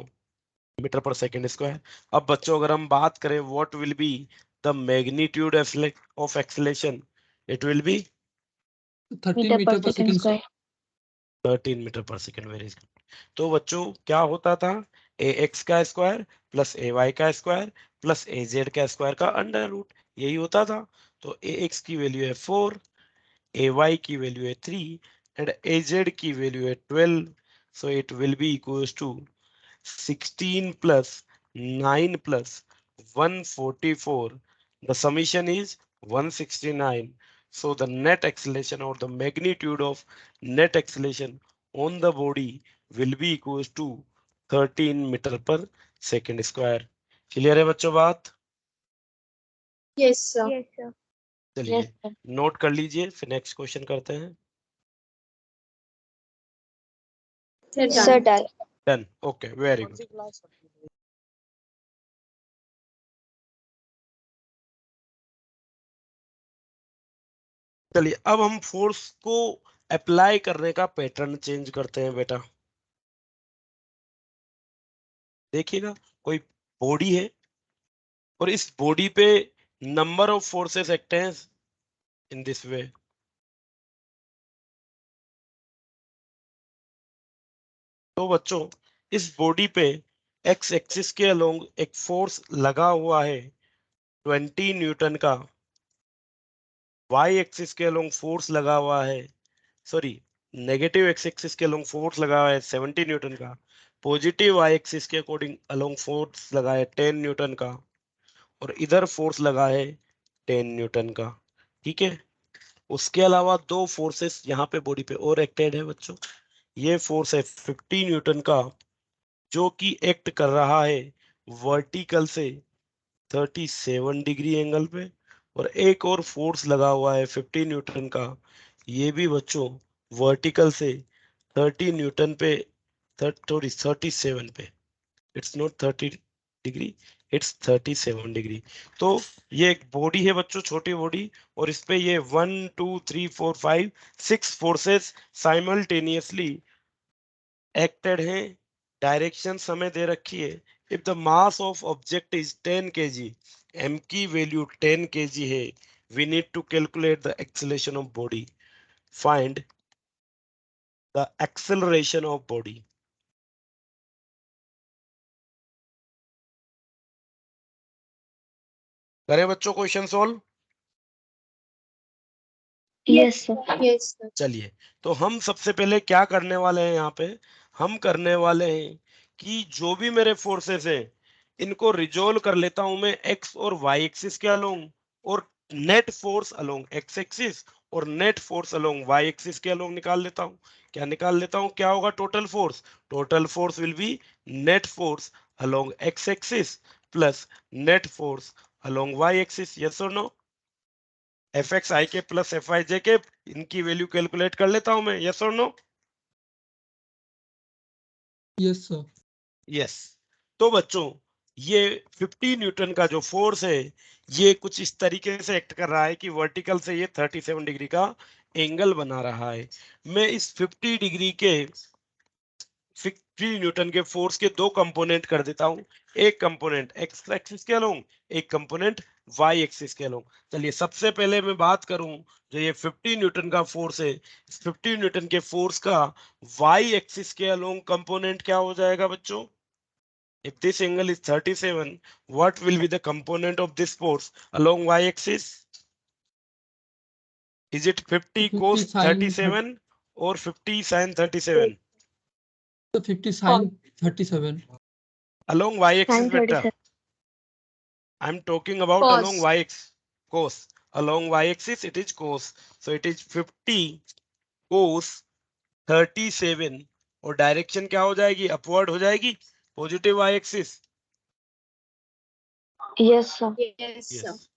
मीटर पर सेकेंड स्क्वायर। अब बच्चों अगर हम बात करें what will be the magnitude of acceleration, it will be 13 meter per second square. 13 metre पर सेकेंड। Very good. तो बच्चों क्या होता था? ए एक्स का स्क्वायर प्लस ए वाई का स्क्वायर प्लस ए जेड का स्क्वायर का अंडर रूट, यही होता था। तो ए एक्स की वैल्यू है 4, ए वाई की वैल्यू है 3 एंड ए जेड की वैल्यू है 12। So it will be equals to 16 plus 9 plus 144. The summation is 169. So the net acceleration or the magnitude of net acceleration on the body will be equals to 13 metre पर second square. Clear है बच्चों बात? Yes sir. Yes sir. चलिए, note कर लीजिए, फिर next question करते हैं। Sir done. Done, okay, very good. चलिए, अब हम फोर्स को अप्लाई करने का पैटर्न चेंज करते हैं बेटा। देखिएगा, कोई बॉडी है और इस बॉडी पे नंबर ऑफ फोर्सेस एक्ट हैं इन दिस वे। तो बच्चों, इस बॉडी पे एक्स एक्सिस के अलोंग एक फोर्स लगा हुआ है 20 न्यूटन का, वाई एक्सिस के अलोंग फोर्स लगा हुआ है, सॉरी, नेगेटिव एक्स एक्सिस के अलोंग फोर्स लगा हुआ है 70 न्यूटन का, पॉजिटिव वाई एक्सिस के अकॉर्डिंग अलोंग फोर्स लगा है 10 न्यूटन का, और इधर फोर्स लगा है 10 न्यूटन का। ठीक है, उसके अलावा दो फोर्सेस यहाँ पे बॉडी पे और एक्टेड है बच्चों। ये फोर्स है 50 न्यूटन का, जो कि एक्ट कर रहा है वर्टिकल से 37 डिग्री एंगल पे, और एक और फोर्स लगा हुआ है 50 न्यूटन का, ये भी बच्चों वर्टिकल से 30 न्यूटन पे, सॉरी 37 पे, it's not 30 degree, it's 37 degree. तो ये एक बॉडी है बच्चों, छोटी बॉडी, और इस पे ये 1 2 3 4 5 6 फोर्सेस साइमल्टेनियसली एक्टेड हैं। डायरेक्शन हमें दे रखी है। If the mass of object is 10 kg, m की वैल्यू 10 kg है, we need to calculate the acceleration of body. Find the acceleration of body. करें बच्चों question solve? Yes, sir. Yes, sir. चलिए, तो हम सबसे पहले क्या करने वाले हैं यहाँ पे, हम करने वाले हैं कि जो भी मेरे फोर्सेस हैं इनको रिजोल्व कर लेता हूं मैं एक्स और वाई एक्सिस के अलोंग, और net force along x axis और net force along y axis के अलोंग निकाल लेता हूं। क्या निकाल लेता हूं, क्या होगा total force? Total force will be net force along x axis plus net force along y axis. Yes और no? F x i k plus F I जे के, इनकी वैल्यू कैलकुलेट कर लेता हूं मैं। यस और नो? Yes, sir. यस। तो बच्चों, ये 50 न्यूटन का जो फोर्स है ये कुछ इस तरीके से एक्ट कर रहा है कि वर्टिकल से ये 37 डिग्री का एंगल बना रहा है। मैं इस 50 डिग्री के 50 न्यूटन के फोर्स के दो कंपोनेंट कर देता हूं, एक कंपोनेंट एक्स एक्सिस के अलोंग, एक कंपोनेंट वाई एक्सिस के अलोंग। चलिए, सबसे पहले मैं बात करूं, जो ये 50 न्यूटन का फोर्स है, इस 50 न्यूटन के फोर्स का वाई एक्सिस के अलोंग कंपोनेंट क्या हो जाएगा बच्चों? If this angle is 37, what will be the component of this force along y-axis? Is it 50 50 cos sin 37 or 50 sin 37? So 50 sin 37. Along y-axis, Sin beta. 37. I'm talking about Cos. along y-axis. Cos. Along y-axis, it is cos. So it is 50 cos 37 और direction क्या हो जाएगी? Upward हो जाएगी, positive y-axis। Yes, sir. Yes, sir. Yes.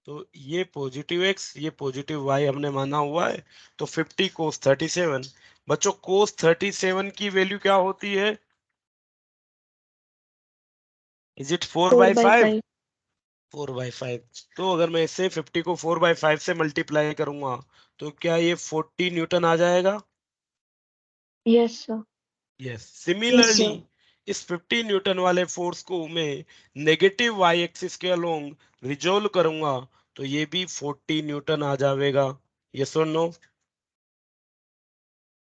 तो ये positive x, ये positive Y हमने माना हुआ है। तो 50 कोस 37, बच्चों कोस 37 की वैल्यू क्या होती है? Is it 4/5? 4/5. 4/5। तो अगर मैं इसे 50 को 4/5 से मल्टीप्लाई करूंगा तो क्या ये 40 न्यूटन आ जाएगा? Yes, sir. Yes. Yes, similarly sir. इस 50 न्यूटन वाले फोर्स को मैं नेगेटिव वाई एक्सिस के अलोंग रिजोल्व करूंगा तो ये भी 40 न्यूटन आ जाएगा। यस और नो?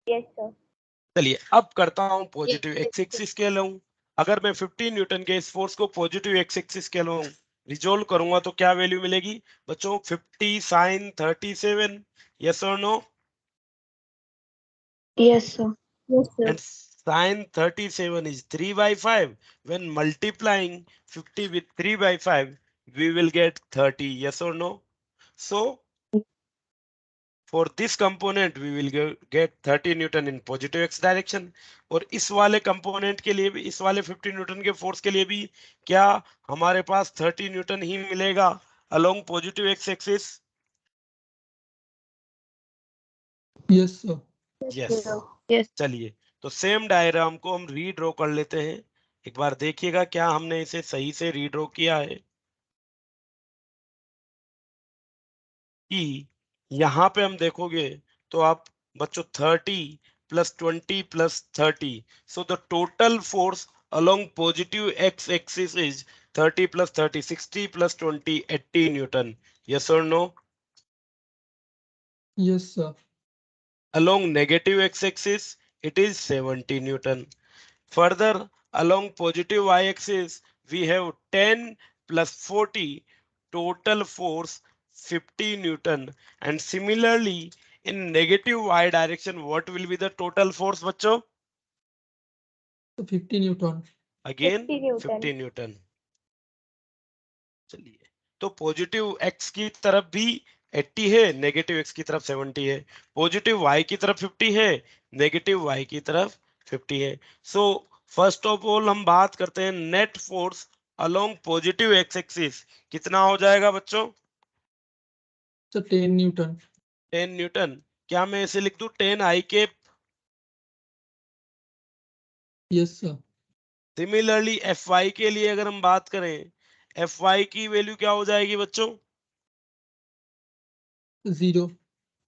Yes, sir. चलिए, अब करता हूं positive Yes, x sir. Axis के अलोंग। अगर मैं 50 न्यूटन के इस फोर्स को पॉजिटिव एक्स एक्सिस के अलोंग रिजोल्व करूंगा तो क्या वैल्यू मिलेगी बच्चों? 50 साइन 37। यस और no? Yes, sir. Yes, sir. And sine 37 is 3/5. When multiplying 50 with 3/5 we will get 30. Yes or no? So for this component we will get 30 Newton in positive x direction। और इस वाले component के लिए भी, इस वाले 50 newton के force के लिए भी क्या हमारे पास 30 न्यूटन ही मिलेगा along positive x axis? Yes, sir. Yes. Yes. चलिए, तो सेम डायग्राम को हम रीड्रॉ कर लेते हैं। एक बार देखिएगा क्या हमने इसे सही से रीड्रॉ किया है कि यहाँ पे हम देखोगे तो आप बच्चों 30 + 20 + 30, so the total force along positive x axis is 30 + 30, 60 + 20, 80 Newton. Yes or no? Yes, sir. Along negative x axis it is 70 Newton. Further, along positive y-axis, we have 10 + 40, total force 50 Newton. And similarly, in negative y direction, what will be the total force, बच्चों? So 50 Newton. Again, 50 Newton. 50 Newton. चलिए, तो positive x की तरफ भी 80 है, negative x की तरफ 70 है, पॉजिटिव y की तरफ 50 है, नेगेटिव y की तरफ 50 है। सो फर्स्ट ऑफ ऑल हम बात करते हैं net force along positive x axis कितना हो जाएगा बच्चों? So 10 Newton. 10 न्यूटन। क्या मैं इसे लिख दूं 10 आई के? Yes, sir. सिमिलरली Fy के लिए अगर हम बात करें, Fy की वैल्यू क्या हो जाएगी बच्चों? 0.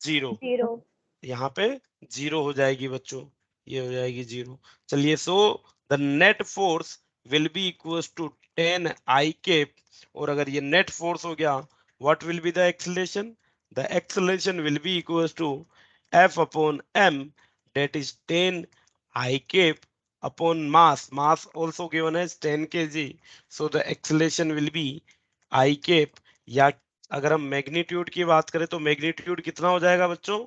0। 0. यहाँ पे 0 हो जाएगी बच्चों, ये हो जाएगी 0। चलिए, so the net force will be equals to 10 i cap. और अगर ये नेट फोर्स हो गया, what will be the acceleration? The acceleration will be equals to F/m, that is 10 I cap upon mass. Mass also given as 10 kg. So the acceleration will be I cap, या अगर हम magnitude की बात करें तो magnitude कितना हो जाएगा बच्चों?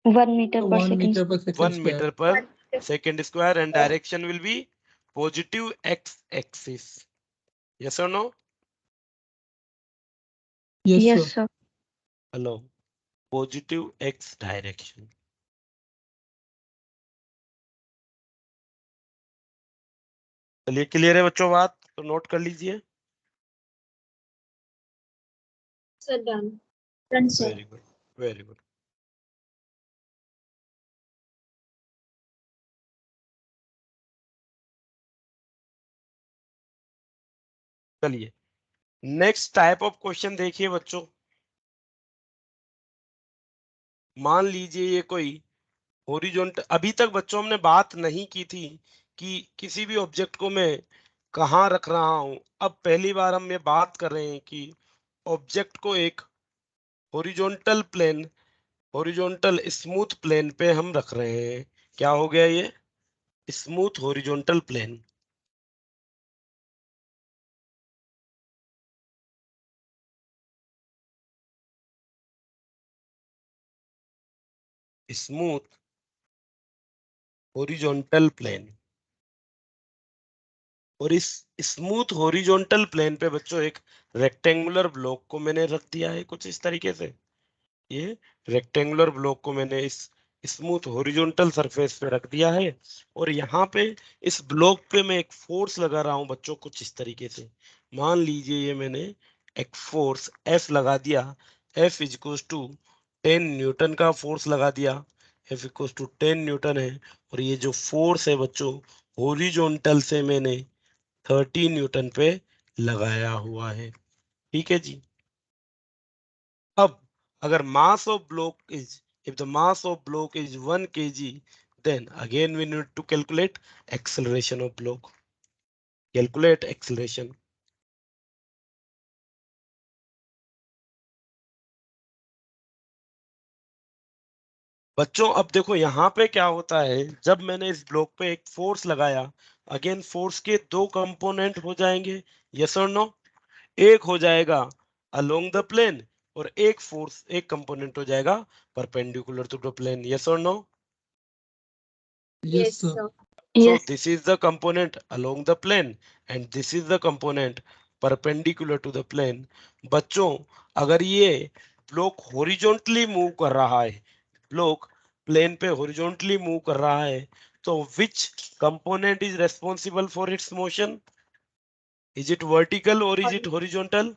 1 मीटर पर 1 सेकंड। मीटर पर 1 सेकंड स्क्वायर। मीटर पर second square and direction will be positive x axis. Yes और no? Yes yes sir. Sir. Hello, positive x direction. चलिए, क्लियर है बच्चों बात? तो नोट कर लीजिए. Sir done done sir. Very good, very good. चलिए, नेक्स्ट टाइप ऑफ क्वेश्चन देखिए बच्चों. मान लीजिए ये कोई हॉरिजॉन्टल, अभी तक बच्चों हमने बात नहीं की थी कि किसी भी ऑब्जेक्ट को मैं कहाँ रख रहा हूं. अब पहली बार हम ये बात कर रहे हैं कि ऑब्जेक्ट को एक horizontal plane, horizontal smooth plane पे हम रख रहे हैं. क्या हो गया ये? Smooth horizontal plane. Smooth horizontal plane. और इस स्मूथ हॉरिजॉन्टल प्लेन पे बच्चों एक रेक्टेंगुलर ब्लॉक को मैंने रख दिया है कुछ इस तरीके से. ये रेक्टेंगुलर ब्लॉक को मैंने इस स्मूथ हॉरिजॉन्टल सरफेस पे रख दिया है. और यहाँ पे इस ब्लॉक पे मैं एक फोर्स लगा रहा हूँ बच्चों कुछ इस तरीके से. मान लीजिए ये मैंने एक फोर्स F लगा दिया. F is equal to 10 newton का फोर्स लगा दिया. F इक्वल टू 10 न्यूटन है. और ये जो फोर्स है बच्चों, हॉरिजॉन्टल से मैंने 30 न्यूटन पे लगाया हुआ है. ठीक है जी. अब अगर mass of block is, if the mass of block is 1 kg, then again we need to calculate acceleration of block. Calculate acceleration. बच्चों अब देखो यहाँ पे क्या होता है, जब मैंने इस ब्लॉक पे एक फोर्स लगाया, अगेन फोर्स के दो कंपोनेंट हो जाएंगे. यस और नो? एक हो जाएगा अलोंग द प्लेन और एक फोर्स, एक कंपोनेंट हो जाएगा perpendicular to the plane. Yes और no? Yes yes sir. Sir. So yes. this is the component along the plane and this is the component perpendicular to the plane. बच्चों अगर ये block horizontally move कर रहा है, block plane पे horizontally move कर रहा है, तो which component is responsible for its motion? Is it vertical or is it horizontal?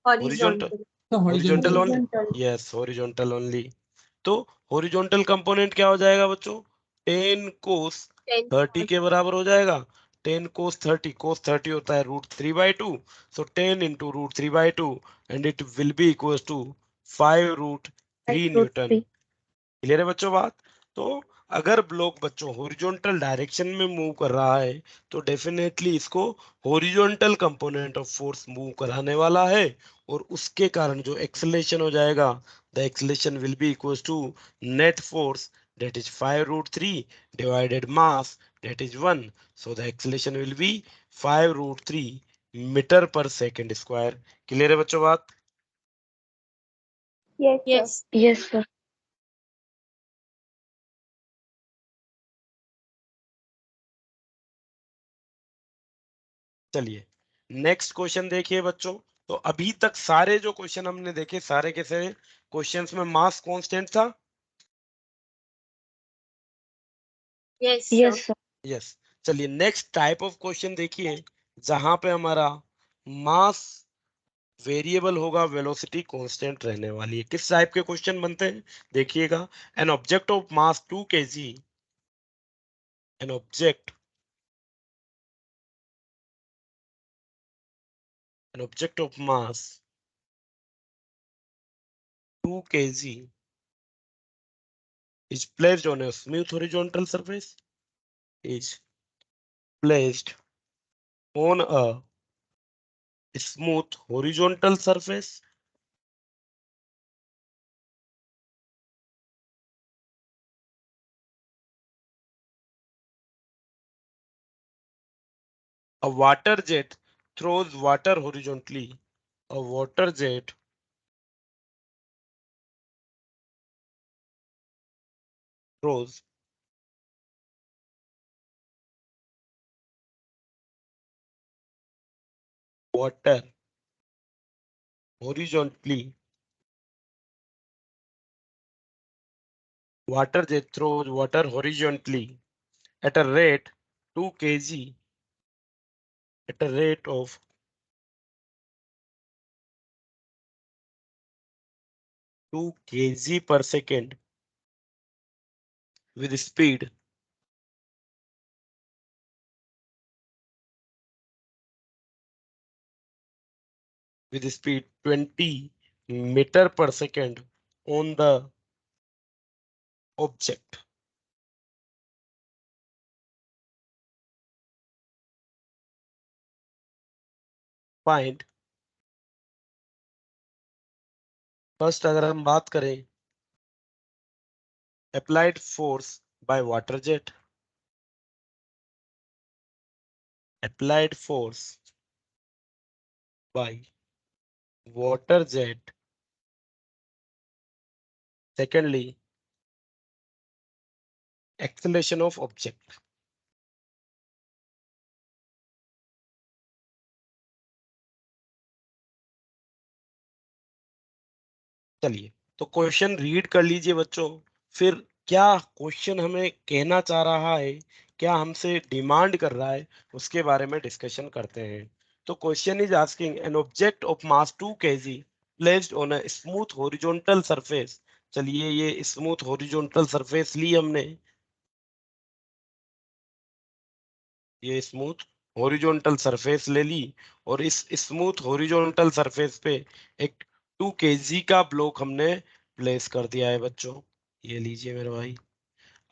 Horizontal. Horizontal. Horizontal horizontal. only. Horizontal. Yes, horizontal only. तो हॉरिजॉन्टल कंपोनेंट क्या हो जाएगा बच्चों? 10 cos 10 30 के बराबर हो जाएगा. 10 cos 30, cos 30 होता है √3/2. So 10 into √3/2 and it will be equal to 5√3 newton. √3। Clear है बच्चों बात? तो अगर ब्लॉक बच्चों हॉरिजॉन्टल डायरेक्शन में मूव कर रहा है तो डेफिनेटली इसको horizontal component of force move कराने वाला है. और उसके कारण जो एक्सेलरेशन हो जाएगा, the acceleration will be equal to net force that is 5√3 divided mass that is 1. So the acceleration will be 5√3 metre per second square. Clear है बच्चों बात? Yes sir. Yes. Yes sir. चलिए, नेक्स्ट क्वेश्चन देखिए बच्चों. तो अभी तक सारे जो क्वेश्चन हमने देखे, सारे के सारे क्वेश्चंस में मास कांस्टेंट था. Yes yes sir. Sir. Yes. चलिए, नेक्स्ट टाइप ऑफ क्वेश्चन देखिए जहां पे हमारा मास वेरिएबल होगा, वेलोसिटी कांस्टेंट रहने वाली है. किस टाइप के क्वेश्चन बनते हैं देखिएगा. An object of mass 2 kg, an object, an object of mass 2 kg is placed on a smooth horizontal surface, is placed on a smooth horizontal surface. A water jet throws water horizontally a water jet throws water horizontally. Water jet throws water horizontally at a rate 2 kg at a rate of 2 kg per second with speed with speed 20 meter per second on the object. Find first अगर हम बात करें applied force by water jet. Applied force by water jet. Secondly, acceleration of object. चलिए तो question read कर लीजिए बच्चों, फिर क्या क्वेश्चन हमें कहना चाह रहा है, क्या हमसे डिमांड कर रहा है, उसके बारे में डिस्कशन करते हैं। तो question is asking an object of mass 2 kg placed on a smooth horizontal surface. चलिए ये स्मूथ हॉरिजॉन्टल सरफेस ली हमने, ये स्मूथ हॉरिजॉन्टल सरफेस ले ली और इस स्मूथ हॉरिजॉन्टल सरफेस पे एक 2 kg का ब्लॉक हमने प्लेस कर दिया है बच्चों। ये लीजिए मेरे भाई।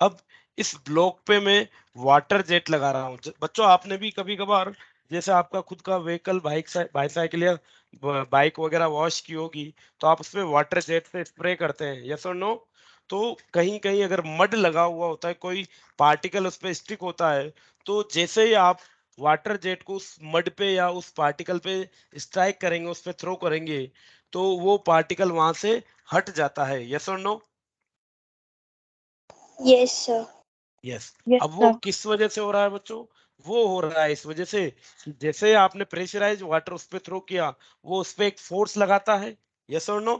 अब इस ब्लॉक पे मैं वाटर जेट लगा रहा हूँ। बच्चों आपने भी कभी कभार जैसे आपका खुद का व्हीकल बाइसाइकिल या बाइक वगैरह वॉश की होगी, तो आप उसमें वाटर जेट से स्प्रे करते हैं, यस और नो। तो कहीं कहीं अगर मड लगा हुआ होता है, कोई पार्टिकल उस पर स्टिक होता है, तो जैसे ही आप वाटर जेट को उस मड पे या उस पार्टिकल पे स्ट्राइक करेंगे, उस पे थ्रो करेंगे, तो वो पार्टिकल वहां से हट जाता है, यस और no. Yes sir. Yes. Yes अब वो सर। किस वजह से हो रहा है बच्चों? वो हो रहा है इस वजह से कि जैसे आपने प्रेशराइज वाटर उस पे थ्रो किया, वो उस पे एक फोर्स लगाता है, यस और नो।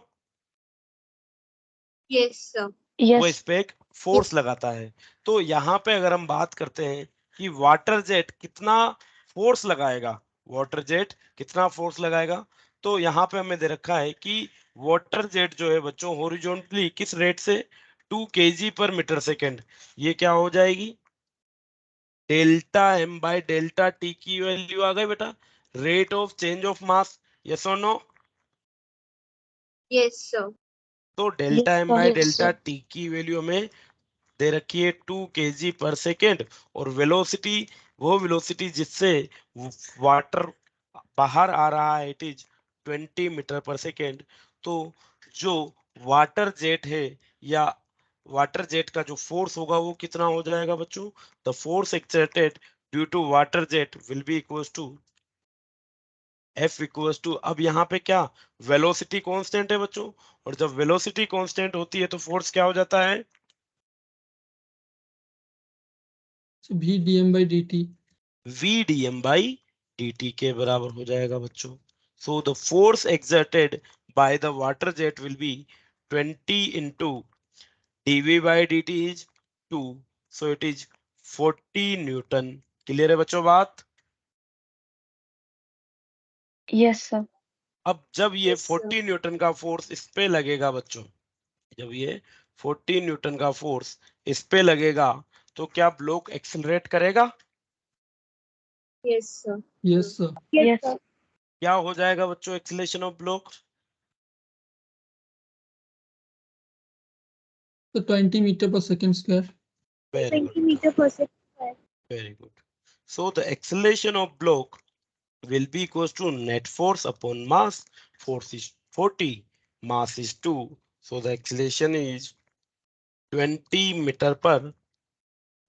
Yes, sir. वो यस। इस पे एक फोर्स लगाता है। तो यहाँ पे अगर हम बात करते हैं कि वाटर जेट कितना फोर्स लगाएगा, वाटर जेट कितना फोर्स लगाएगा, तो यहाँ पे हमें दे रखा है कि वाटर जेट जो है बच्चों हॉरिजॉन्टली किस रेट से 2 kg पर मीटर सेकेंड, ये क्या हो जाएगी delta m by delta t की वैल्यू आ गई बेटा, rate of change of mass, yes और नो। Yes, sir. तो delta yes m sir. By Yes, delta sir. T की वैल्यू हमें दे रखी है 2 kg पर सेकेंड, और वेलोसिटी वो वेलोसिटी जिससे वाटर बाहर आ रहा है इट इज 20 मीटर पर सेकेंड। तो जो वाटर जेट है या वाटर जेट का जो फोर्स होगा वो कितना हो जाएगा बच्चों? The force exerted due to water jet will be equals to F equals to, अब यहाँ पे क्या वेलोसिटी कांस्टेंट है बच्चों, और जब वेलोसिटी कांस्टेंट होती है तो फोर्स क्या हो जाता है? So V dm by dt. v dm by dt के बराबर हो जाएगा बच्चों। सो the force exerted by the water jet will B 20 into dv by dt is 2, so it is 40 Newton. Clear है बच्चों बात? Yes sir. अब जब ये Yes, sir. 40 न्यूटन का फोर्स इस पे लगेगा बच्चों, जब ये 40 न्यूटन का फोर्स इस पे लगेगा, तो क्या ब्लॉक एक्सेलरेट करेगा? Yes, sir. Yes, sir. Yes sir. क्या हो जाएगा बच्चों acceleration of block? So 20 meter per second square. Very good, 20 metre per second. very good. So the acceleration of block will be equals to net force upon mass. Force is 40, mass is 2. So the acceleration is 20 meter per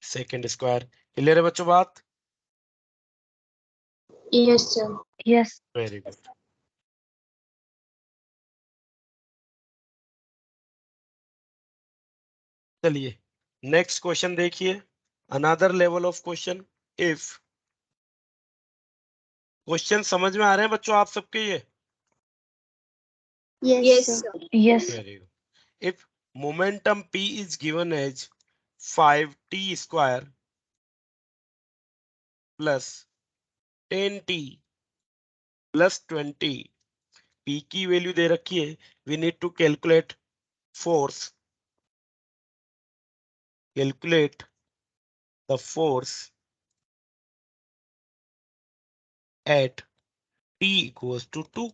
second square. Clear है बच्चों बात? Yes, sir. Yes. Very good. चलिए next question देखिए, another level of question. If question समझ में आ रहे हैं बच्चों आप सबके ये? Yes, sir. Yes. Very good. If momentum p is given as 5t square plus 10t plus 20, p की वैल्यू दे रखी है, we need to calculate force, calculate the force at t equals to 2,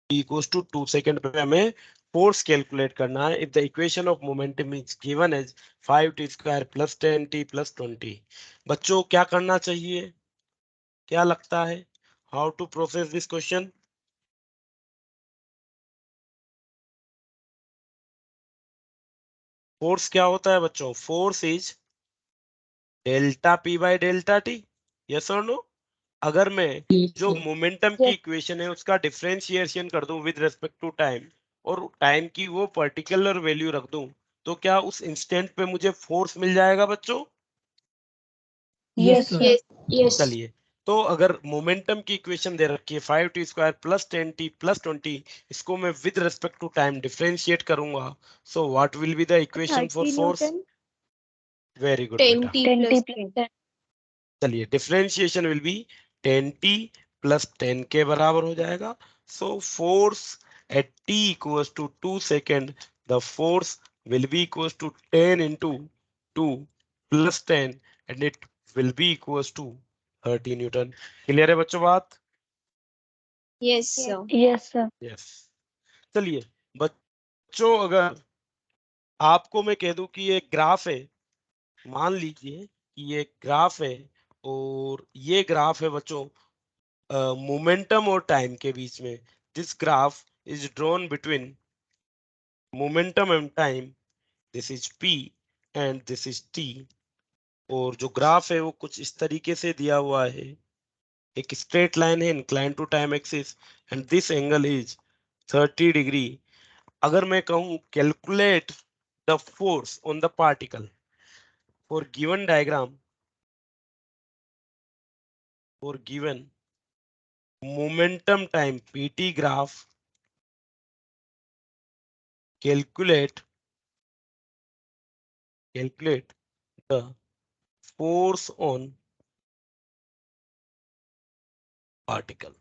t equals to 2 second पे हमें force calculate करना है। If the equation of momentum is given as 5t square plus 10t plus 20, बच्चों क्या करना चाहिए, क्या लगता है, how to process this question? Force क्या होता है बच्चों? Force is delta p by delta t, yes और नो? अगर मैं Yes, जो sir. मोमेंटम की इक्वेशन है उसका डिफरेंशिएशन कर दूं विद रेस्पेक्ट टू टाइम और टाइम की वो पर्टिकुलर वैल्यू रख दूं, तो क्या उस इंस्टेंट पे मुझे फोर्स मिल जाएगा बच्चों? Yes, sir. Yes, yes. चलिए, तो अगर मोमेंटम की इक्वेशन दे रखी है 5t square plus 10t plus 20, इसको मैं with respect to time differentiate करूंगा, so what will be the equation for 30 फोर्स? Newton. वेरी गुड बेटा। 10t 10 plus t plus 10. 10. चलिए differentiation will be 10t plus 10 के बराबर हो जाएगा। So force at t equals to 2 second, the force will be equals to 10 into 2 plus 10 and it will be equals to 30 newton. Clear है बच्चों बात? Yes, sir. Yes, sir. Yes. चलिए बच्चों, अगर आपको मैं कह दूं कि ये ग्राफ है, मान लीजिए कि ये ग्राफ है और ये ग्राफ है बच्चों मोमेंटम और टाइम के बीच में, this graph is drawn between momentum and time, this is p and this is t, और जो ग्राफ है वो कुछ इस तरीके से दिया हुआ है, एक स्ट्रेट लाइन है incline to time axis and this angle is 30 degree. अगर मैं कहूं calculate the force on the particle for given diagram, for given momentum time pt graph, calculate the force on particle।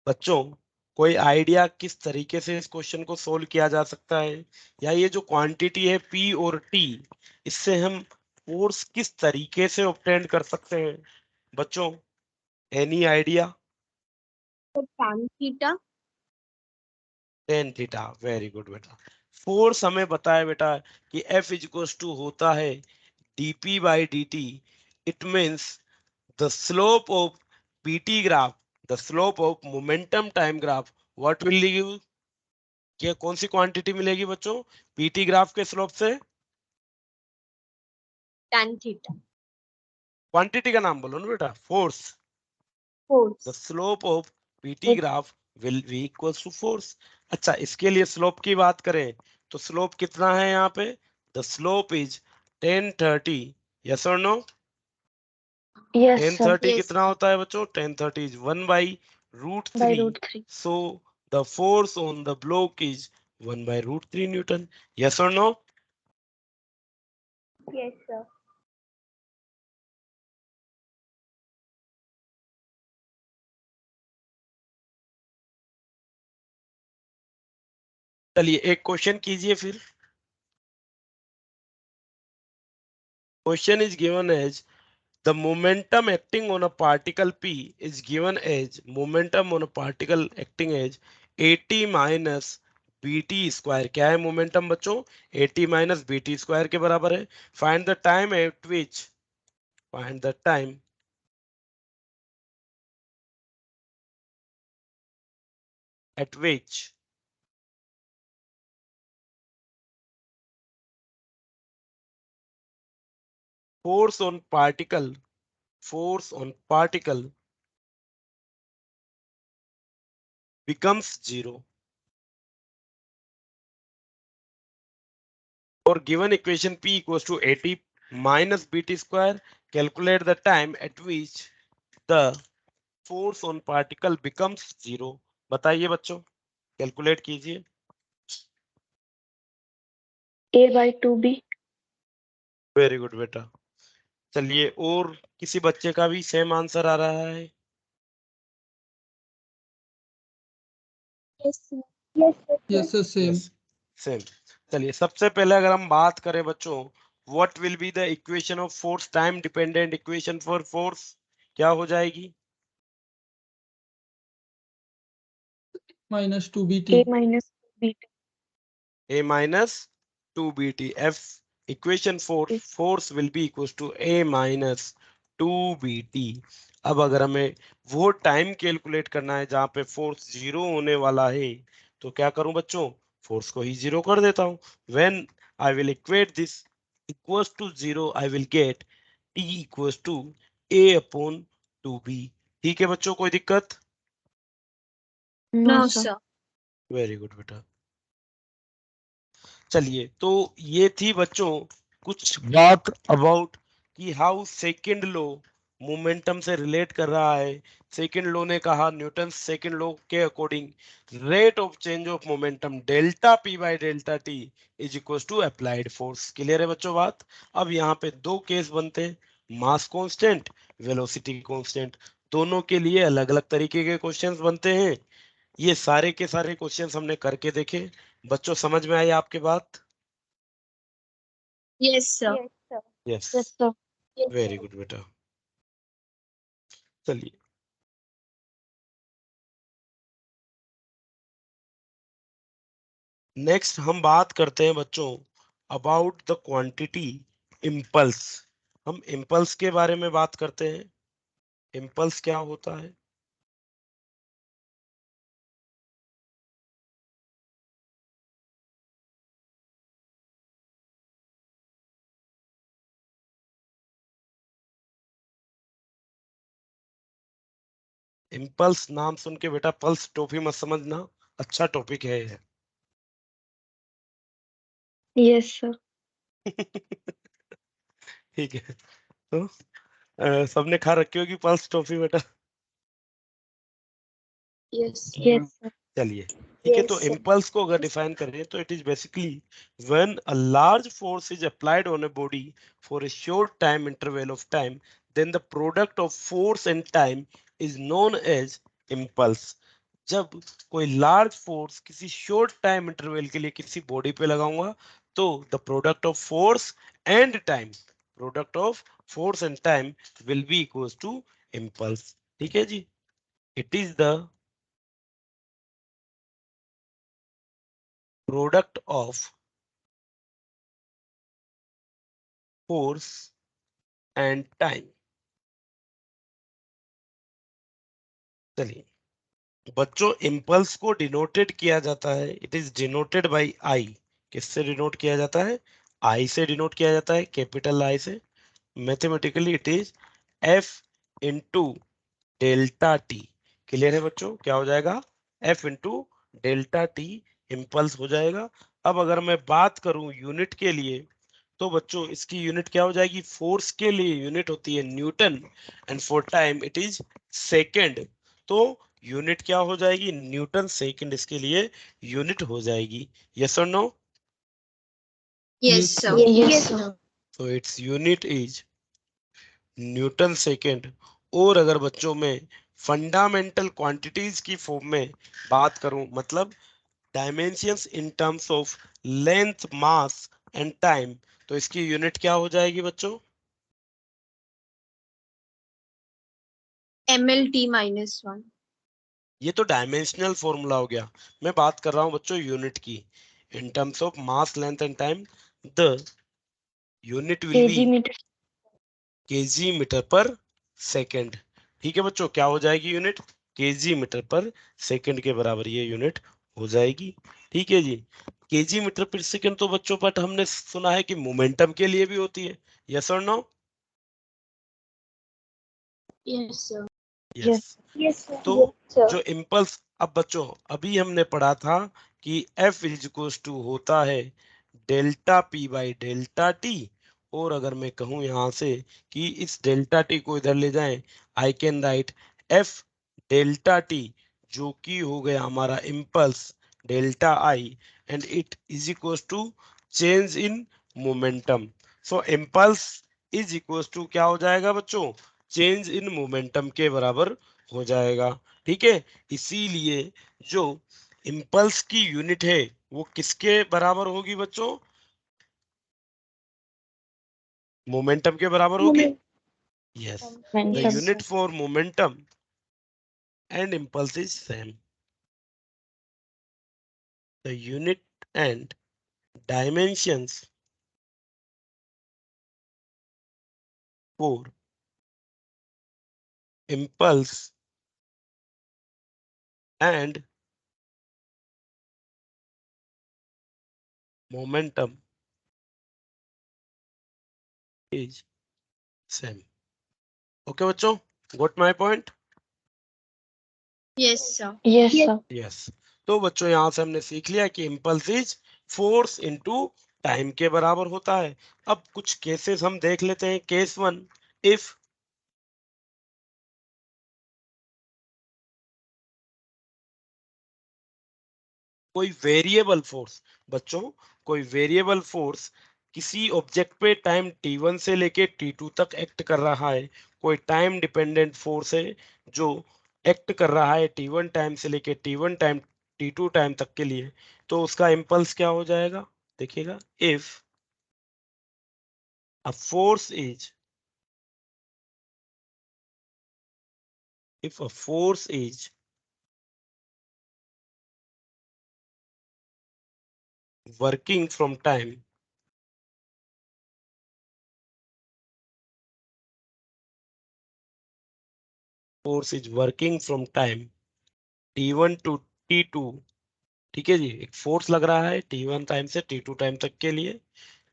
बच्चों कोई idea किस तरीके से इस क्वेश्चन को सोल्व किया जा सकता है, या ये जो क्वांटिटी है p और t, इससे हम फोर्स किस तरीके से ऑब्टेन कर सकते हैं बच्चों? Any idea? So tan theta. Tan theta, very good बेटा। फोर्स हमें बताया बेटा कि F इक्वल्स टू होता है dp by dt, it means the slope of pt graph, the slope of momentum time graph, what will give? क्या कौन सी quantity मिलेगी बच्चों pt ग्राफ के स्लोप से? Tan theta. क्वांटिटी का नाम बोलो ना बेटा, force. The Force. Slope of pt graph will be equals to force. अच्छा, इसके लिए स्लोप की बात करें तो स्लोप कितना है यहाँ पे? द स्लोप इज 1030, यस और no? Yes, ten sir. Thirty Yes. कितना होता है बच्चों? 1030 इज 1 by root By 3, root 3. So the force on the block is 1 by root 3 newton, yes और नो? Yes, sir. चलिए एक क्वेश्चन कीजिए फिर। Question is given as the momentum acting on a particle p is given as momentum on a particle acting as 80 minus bt square. क्या है momentum बच्चों? 80 minus bt square के बराबर है। Find the time eight which, find the time at which force on particle becomes zero। for given equation P equals to AT minus BT square, calculate the time at which the force on particle becomes 0. बताइए बच्चों, calculate कीजिए. A/2B. Very good बेटा. चलिए, और किसी बच्चे का भी सेम आंसर आ रहा है? Yes, sir. Yes, sir. Yes, sir, same. Same. चलिए, सबसे पहले अगर हम बात करें बच्चों, what will be the equation of force, time dependent equation for force, क्या हो जाएगी? Minus 2BT. A minus BT. A minus 2BT. F equation for force will be equals to A minus 2BT. अब अगर हमें वो time calculate करना है जहां पे फोर्स 0 होने वाला है, तो क्या करूं बच्चों? फोर्स को ही 0 कर देता हूं. When I will equate this equals to 0, I will get T equals to A upon 2B. ठीक है बच्चों, कोई दिक्कत? No, No, sir. sir. Very good बेटा. चलिए, तो ये थी बच्चों कुछ बात अबाउट कि हाउ सेकंड लॉ मोमेंटम से रिलेट कर रहा है. सेकंड लॉ ने कहा, न्यूटन सेकंड लॉ के according rate of change of momentum delta p by delta t is equal to applied force. Clear है बच्चों बात? अब यहाँ पे दो केस बनते हैं, मास कांस्टेंट, वेलोसिटी कांस्टेंट. दोनों के लिए अलग अलग तरीके के क्वेश्चंस बनते हैं. ये सारे के सारे क्वेश्चंस हमने करके देखे. बच्चों, समझ में आई आपके बात? Yes, sir. Yes, sir. Yes. Yes, sir. Yes, very sir. Good बेटा. चलिए, नेक्स्ट हम बात करते हैं बच्चों अबाउट द क्वांटिटी इम्पल्स. हम इम्पल्स के बारे में बात करते हैं. इम्पल्स क्या होता है? इम्पल्स नाम सुन के बेटा पल्स टॉफी मत समझना, अच्छा टॉपिक है ये. Yes, sir. ठीक है, तो सबने खा रखी होगी पल्स टॉफी बेटा. Yes. Yes, sir. चलिए, ठीक है. तो Yes, sir. इम्पल्स को अगर डिफाइन करें तो it is basically when a large force is applied on a body for a short time interval of time, then the product of force and time is known as impulse. जब कोई large force किसी short time interval के लिए किसी body पे लगाऊंगा, तो the product of force and time, product of force and time will be equals to impulse. ठीक है जी. It is the product of force and time. चलिए बच्चों, इम्पल्स को डिनोटेड किया जाता है, इट इज डिनोटेड बाय आई. किससे डिनोट किया जाता है? आई से डिनोट किया जाता है, कैपिटल आई से. Mathematically it is F into delta T. Clear है बच्चों? क्या हो जाएगा? F into delta T impulse हो जाएगा. अब अगर मैं बात करूं यूनिट के लिए, तो बच्चों इसकी यूनिट क्या हो जाएगी? फोर्स के लिए यूनिट होती है Newton, and for time it is second. तो यूनिट क्या हो जाएगी? न्यूटन सेकेंड इसके लिए यूनिट हो जाएगी. यस और no? Yes, sir. Yes, sir. तो it's unit is newton second. और अगर बच्चों में फंडामेंटल क्वांटिटीज की फॉर्म में बात करूं, मतलब dimensions in terms of length, mass and time, तो इसकी यूनिट क्या हो जाएगी बच्चों? MLT minus 1. ये तो डायमेंशनल फॉर्मूला हो गया. मैं बात कर रहा हूं बच्चों यूनिट की. In terms of mass, length and time, the unit will be kg meter. Kg metre पर सेकेंड. ठीक है बच्चों, क्या हो जाएगी यूनिट? केजी मीटर पर सेकेंड के बराबर ये यूनिट हो जाएगी. ठीक है जी. केजी मीटर पर सेकेंड तो बच्चों, बट हमने सुना है कि मोमेंटम के लिए भी होती है. यस और no? Yes, sir. Yes. Yes, sir. तो Yes, sir. जो इम्पल्स, अब बच्चों अभी हमने पढ़ा था कि F इज इक्वल टू होता है delta p by delta t, और अगर मैं कहूं यहां से कि इस डेल्टा टी को इधर ले जाएं, I can write F delta t, जो कि हो गया हमारा impulse delta I, and it is equal to change in momentum. So impulse is equal to क्या हो जाएगा बच्चों, चेंज इन मोमेंटम के बराबर हो जाएगा। ठीक है, इसीलिए जो इम्पल्स की यूनिट है वो किसके बराबर होगी बच्चों, मोमेंटम के बराबर होगी। Yes, the Momentum. Yes, unit sir. For momentum and impulse is same, the unit and dimensions for impulse and momentum is same. Okay बच्चों, got my point? Yes, sir. Yes, sir. Yes. तो बच्चों यहाँ से हमने सीख लिया कि impulse is force into time के बराबर होता है। अब कुछ केसेस हम देख लेते हैं। केस वन, इफ कोई वेरिएबल फोर्स, बच्चों कोई वेरिएबल फोर्स किसी ऑब्जेक्ट पे टाइम t1 से लेके t2 तक एक्ट कर रहा है, कोई टाइम डिपेंडेंट फोर्स है जो एक्ट कर रहा है t1 टाइम से लेके t1 टाइम t2 टाइम तक के लिए, तो उसका इम्पल्स क्या हो जाएगा, देखिएगा, if a force is, if a force is working from time force is working from time t1 to t2, ठीक है जी, एक फोर्स लग रहा है t1 टाइम से t2 टाइम तक के लिए,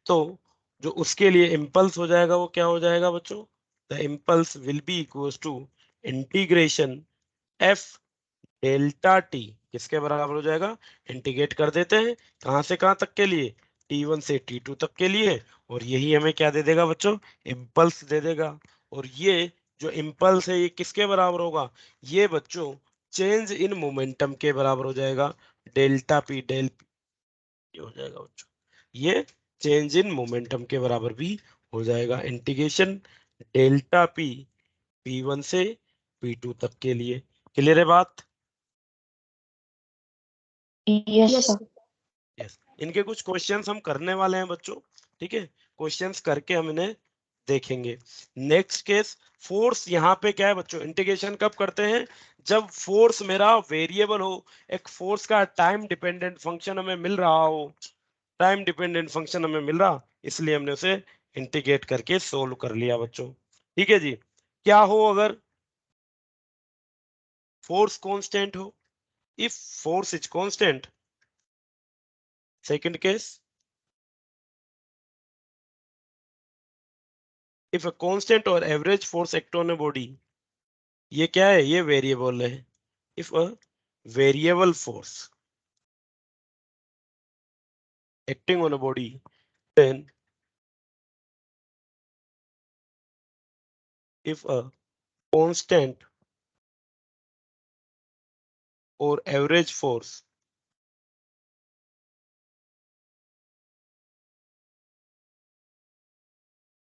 तो जो उसके लिए इम्पल्स हो जाएगा वो क्या हो जाएगा बच्चों, the impulse will be equals to integration F delta t, किसके बराबर हो जाएगा, इंटीग्रेट कर देते हैं कहां से कहां तक के लिए, t1 से t2 तक के लिए, और यही हमें क्या दे देगा बच्चों, इम्पल्स दे देगा। और ये जो इम्पल्स है ये किसके बराबर होगा, ये बच्चों चेंज इन मोमेंटम के बराबर हो जाएगा, डेल्टा पी डेल पी हो जाएगा बच्चों, ये चेंज इन मोमेंटम के बराबर भी हो जाएगा। इंटीग्रेशन डेल्टा पी p1 से p2 तक के लिए। क्लियर है बात? Yes, Yes, sir. sir. Yes, इनके कुछ क्वेश्चंस हम करने वाले हैं बच्चों, ठीक है, क्वेश्चंस करके हम इन्हें देखेंगे। नेक्स्ट केस, फोर्स यहाँ पे क्या है बच्चों, इंटीग्रेशन कब करते हैं, जब फोर्स मेरा वेरिएबल हो, एक फोर्स का टाइम डिपेंडेंट फंक्शन हमें मिल रहा हो, टाइम डिपेंडेंट फंक्शन हमें मिल रहा, इसलिए हमने उसे इंटीग्रेट करके सोल्व कर लिया बच्चों। ठीक है जी, क्या हो अगर फोर्स कांस्टेंट हो, if force is constant, second case, if a constant or average force act on a body, ये क्या है, ये वेरिएबल है, if a variable force acting on a body, then if a constant or average force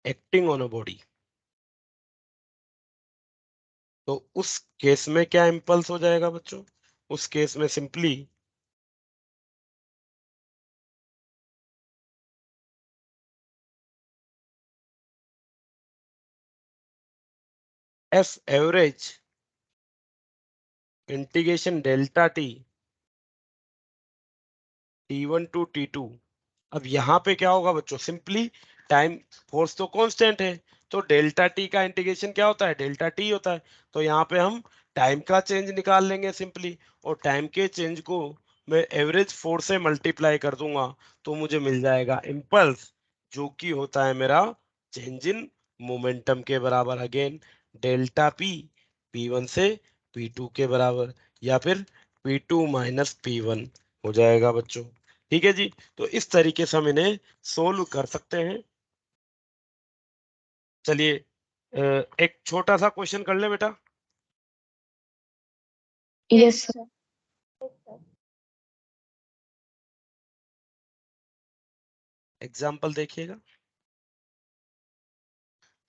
acting on a body, तो उस case में क्या impulse हो जाएगा बच्चों, उस केस में simply F average integration delta t t1 to t2। अब यहाँ पे क्या होगा बच्चों, सिंपली टाइम, फोर्स तो कांस्टेंट है, तो डेल्टा टी का इंटीग्रेशन क्या होता है, डेल्टा टी होता है, तो यहाँ पे हम टाइम का चेंज निकाल लेंगे सिंपली, और टाइम के चेंज को मैं एवरेज फोर्स से मल्टीप्लाई कर दूंगा, तो मुझे मिल जाएगा इम्पल्स, जो कि होता है मेरा चेंज इन मोमेंटम के बराबर, अगेन डेल्टा पी p1 से p2 के बराबर, या फिर p2 माइनस p1 हो जाएगा बच्चों। ठीक है जी, तो इस तरीके से हम इन्हें सोल्व कर सकते हैं। चलिए एक छोटा सा क्वेश्चन कर ले बेटा। Yes, sir. एग्जाम्पल देखिएगा।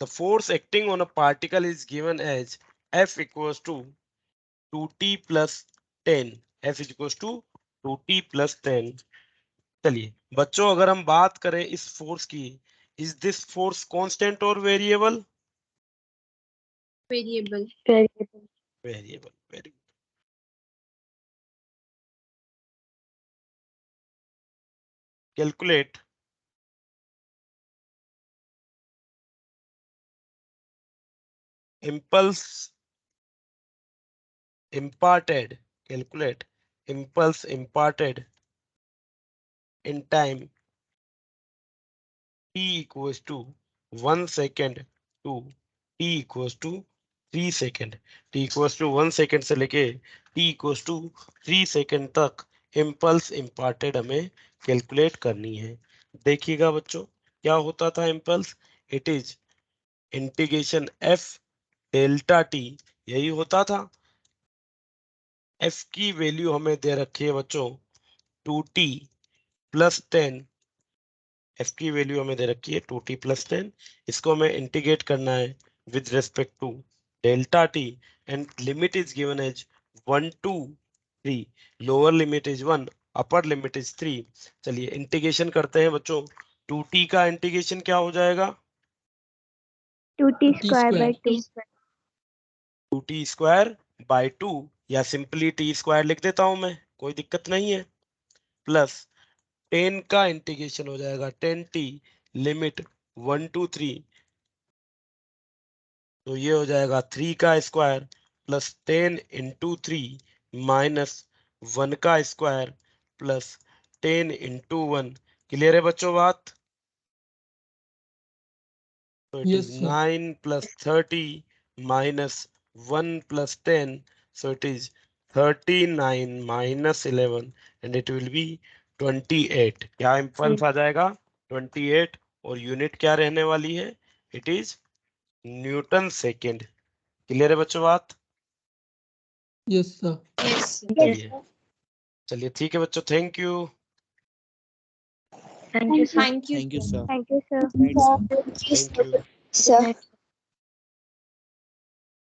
The force acting on a particle is given as F equals to 2t plus 10, F equals to 2t plus 10। चलिए बच्चों, अगर हम बात करें इस फोर्स की, इज दिस फोर्स कांस्टेंट और variable? Variable. Variable. Variable, very. Calculate impulse imparted, calculate impulse imparted in time t equals to 1 second to t equals to 3 second, t equals to 1 second से लेके t equals to 3 second तक impulse imparted हमें calculate करनी है। देखिएगा बच्चों, क्या होता था impulse, it is integration f delta t, यही होता था। f की वैल्यू हमें दे रखी है बच्चों 2t प्लस 10, f की वैल्यू हमें दे रखी है 2t प्लस 10। इसको हमें इंटीग्रेट करना है with respect to delta t, and limit is given as 1 to 3, lower limit is 1, upper limit is 3। चलिए इंटीग्रेशन करते हैं बच्चों। 2t का इंटीग्रेशन क्या हो जाएगा? 2t square by 2. 2t square by 2, या सिंपली t स्क्वायर लिख देता हूं मैं, कोई दिक्कत नहीं है। प्लस 10 का इंटीग्रेशन हो जाएगा 10t लिमिट 1 to 3, तो ये हो जाएगा 3 का स्क्वायर प्लस 10 इंटू 3 माइनस 1 का स्क्वायर प्लस 10 इंटू 1। क्लियर है बच्चों बात? So it is Yes, sir. 9 plus 30 minus 1 plus 10. So it is 39 minus 11 and it will be 28. क्या इम्पल्स आ जाएगा? 28, और यूनिट क्या रहने वाली है? It is newton second. Clear है बच्चों बात? Yes, sir. यस। चलिए चलिए ठीक है बच्चों, thank you. Thank you, sir. Thank you. Thank you, sir. Thank you, sir. Right, sir. Thank you. Good night.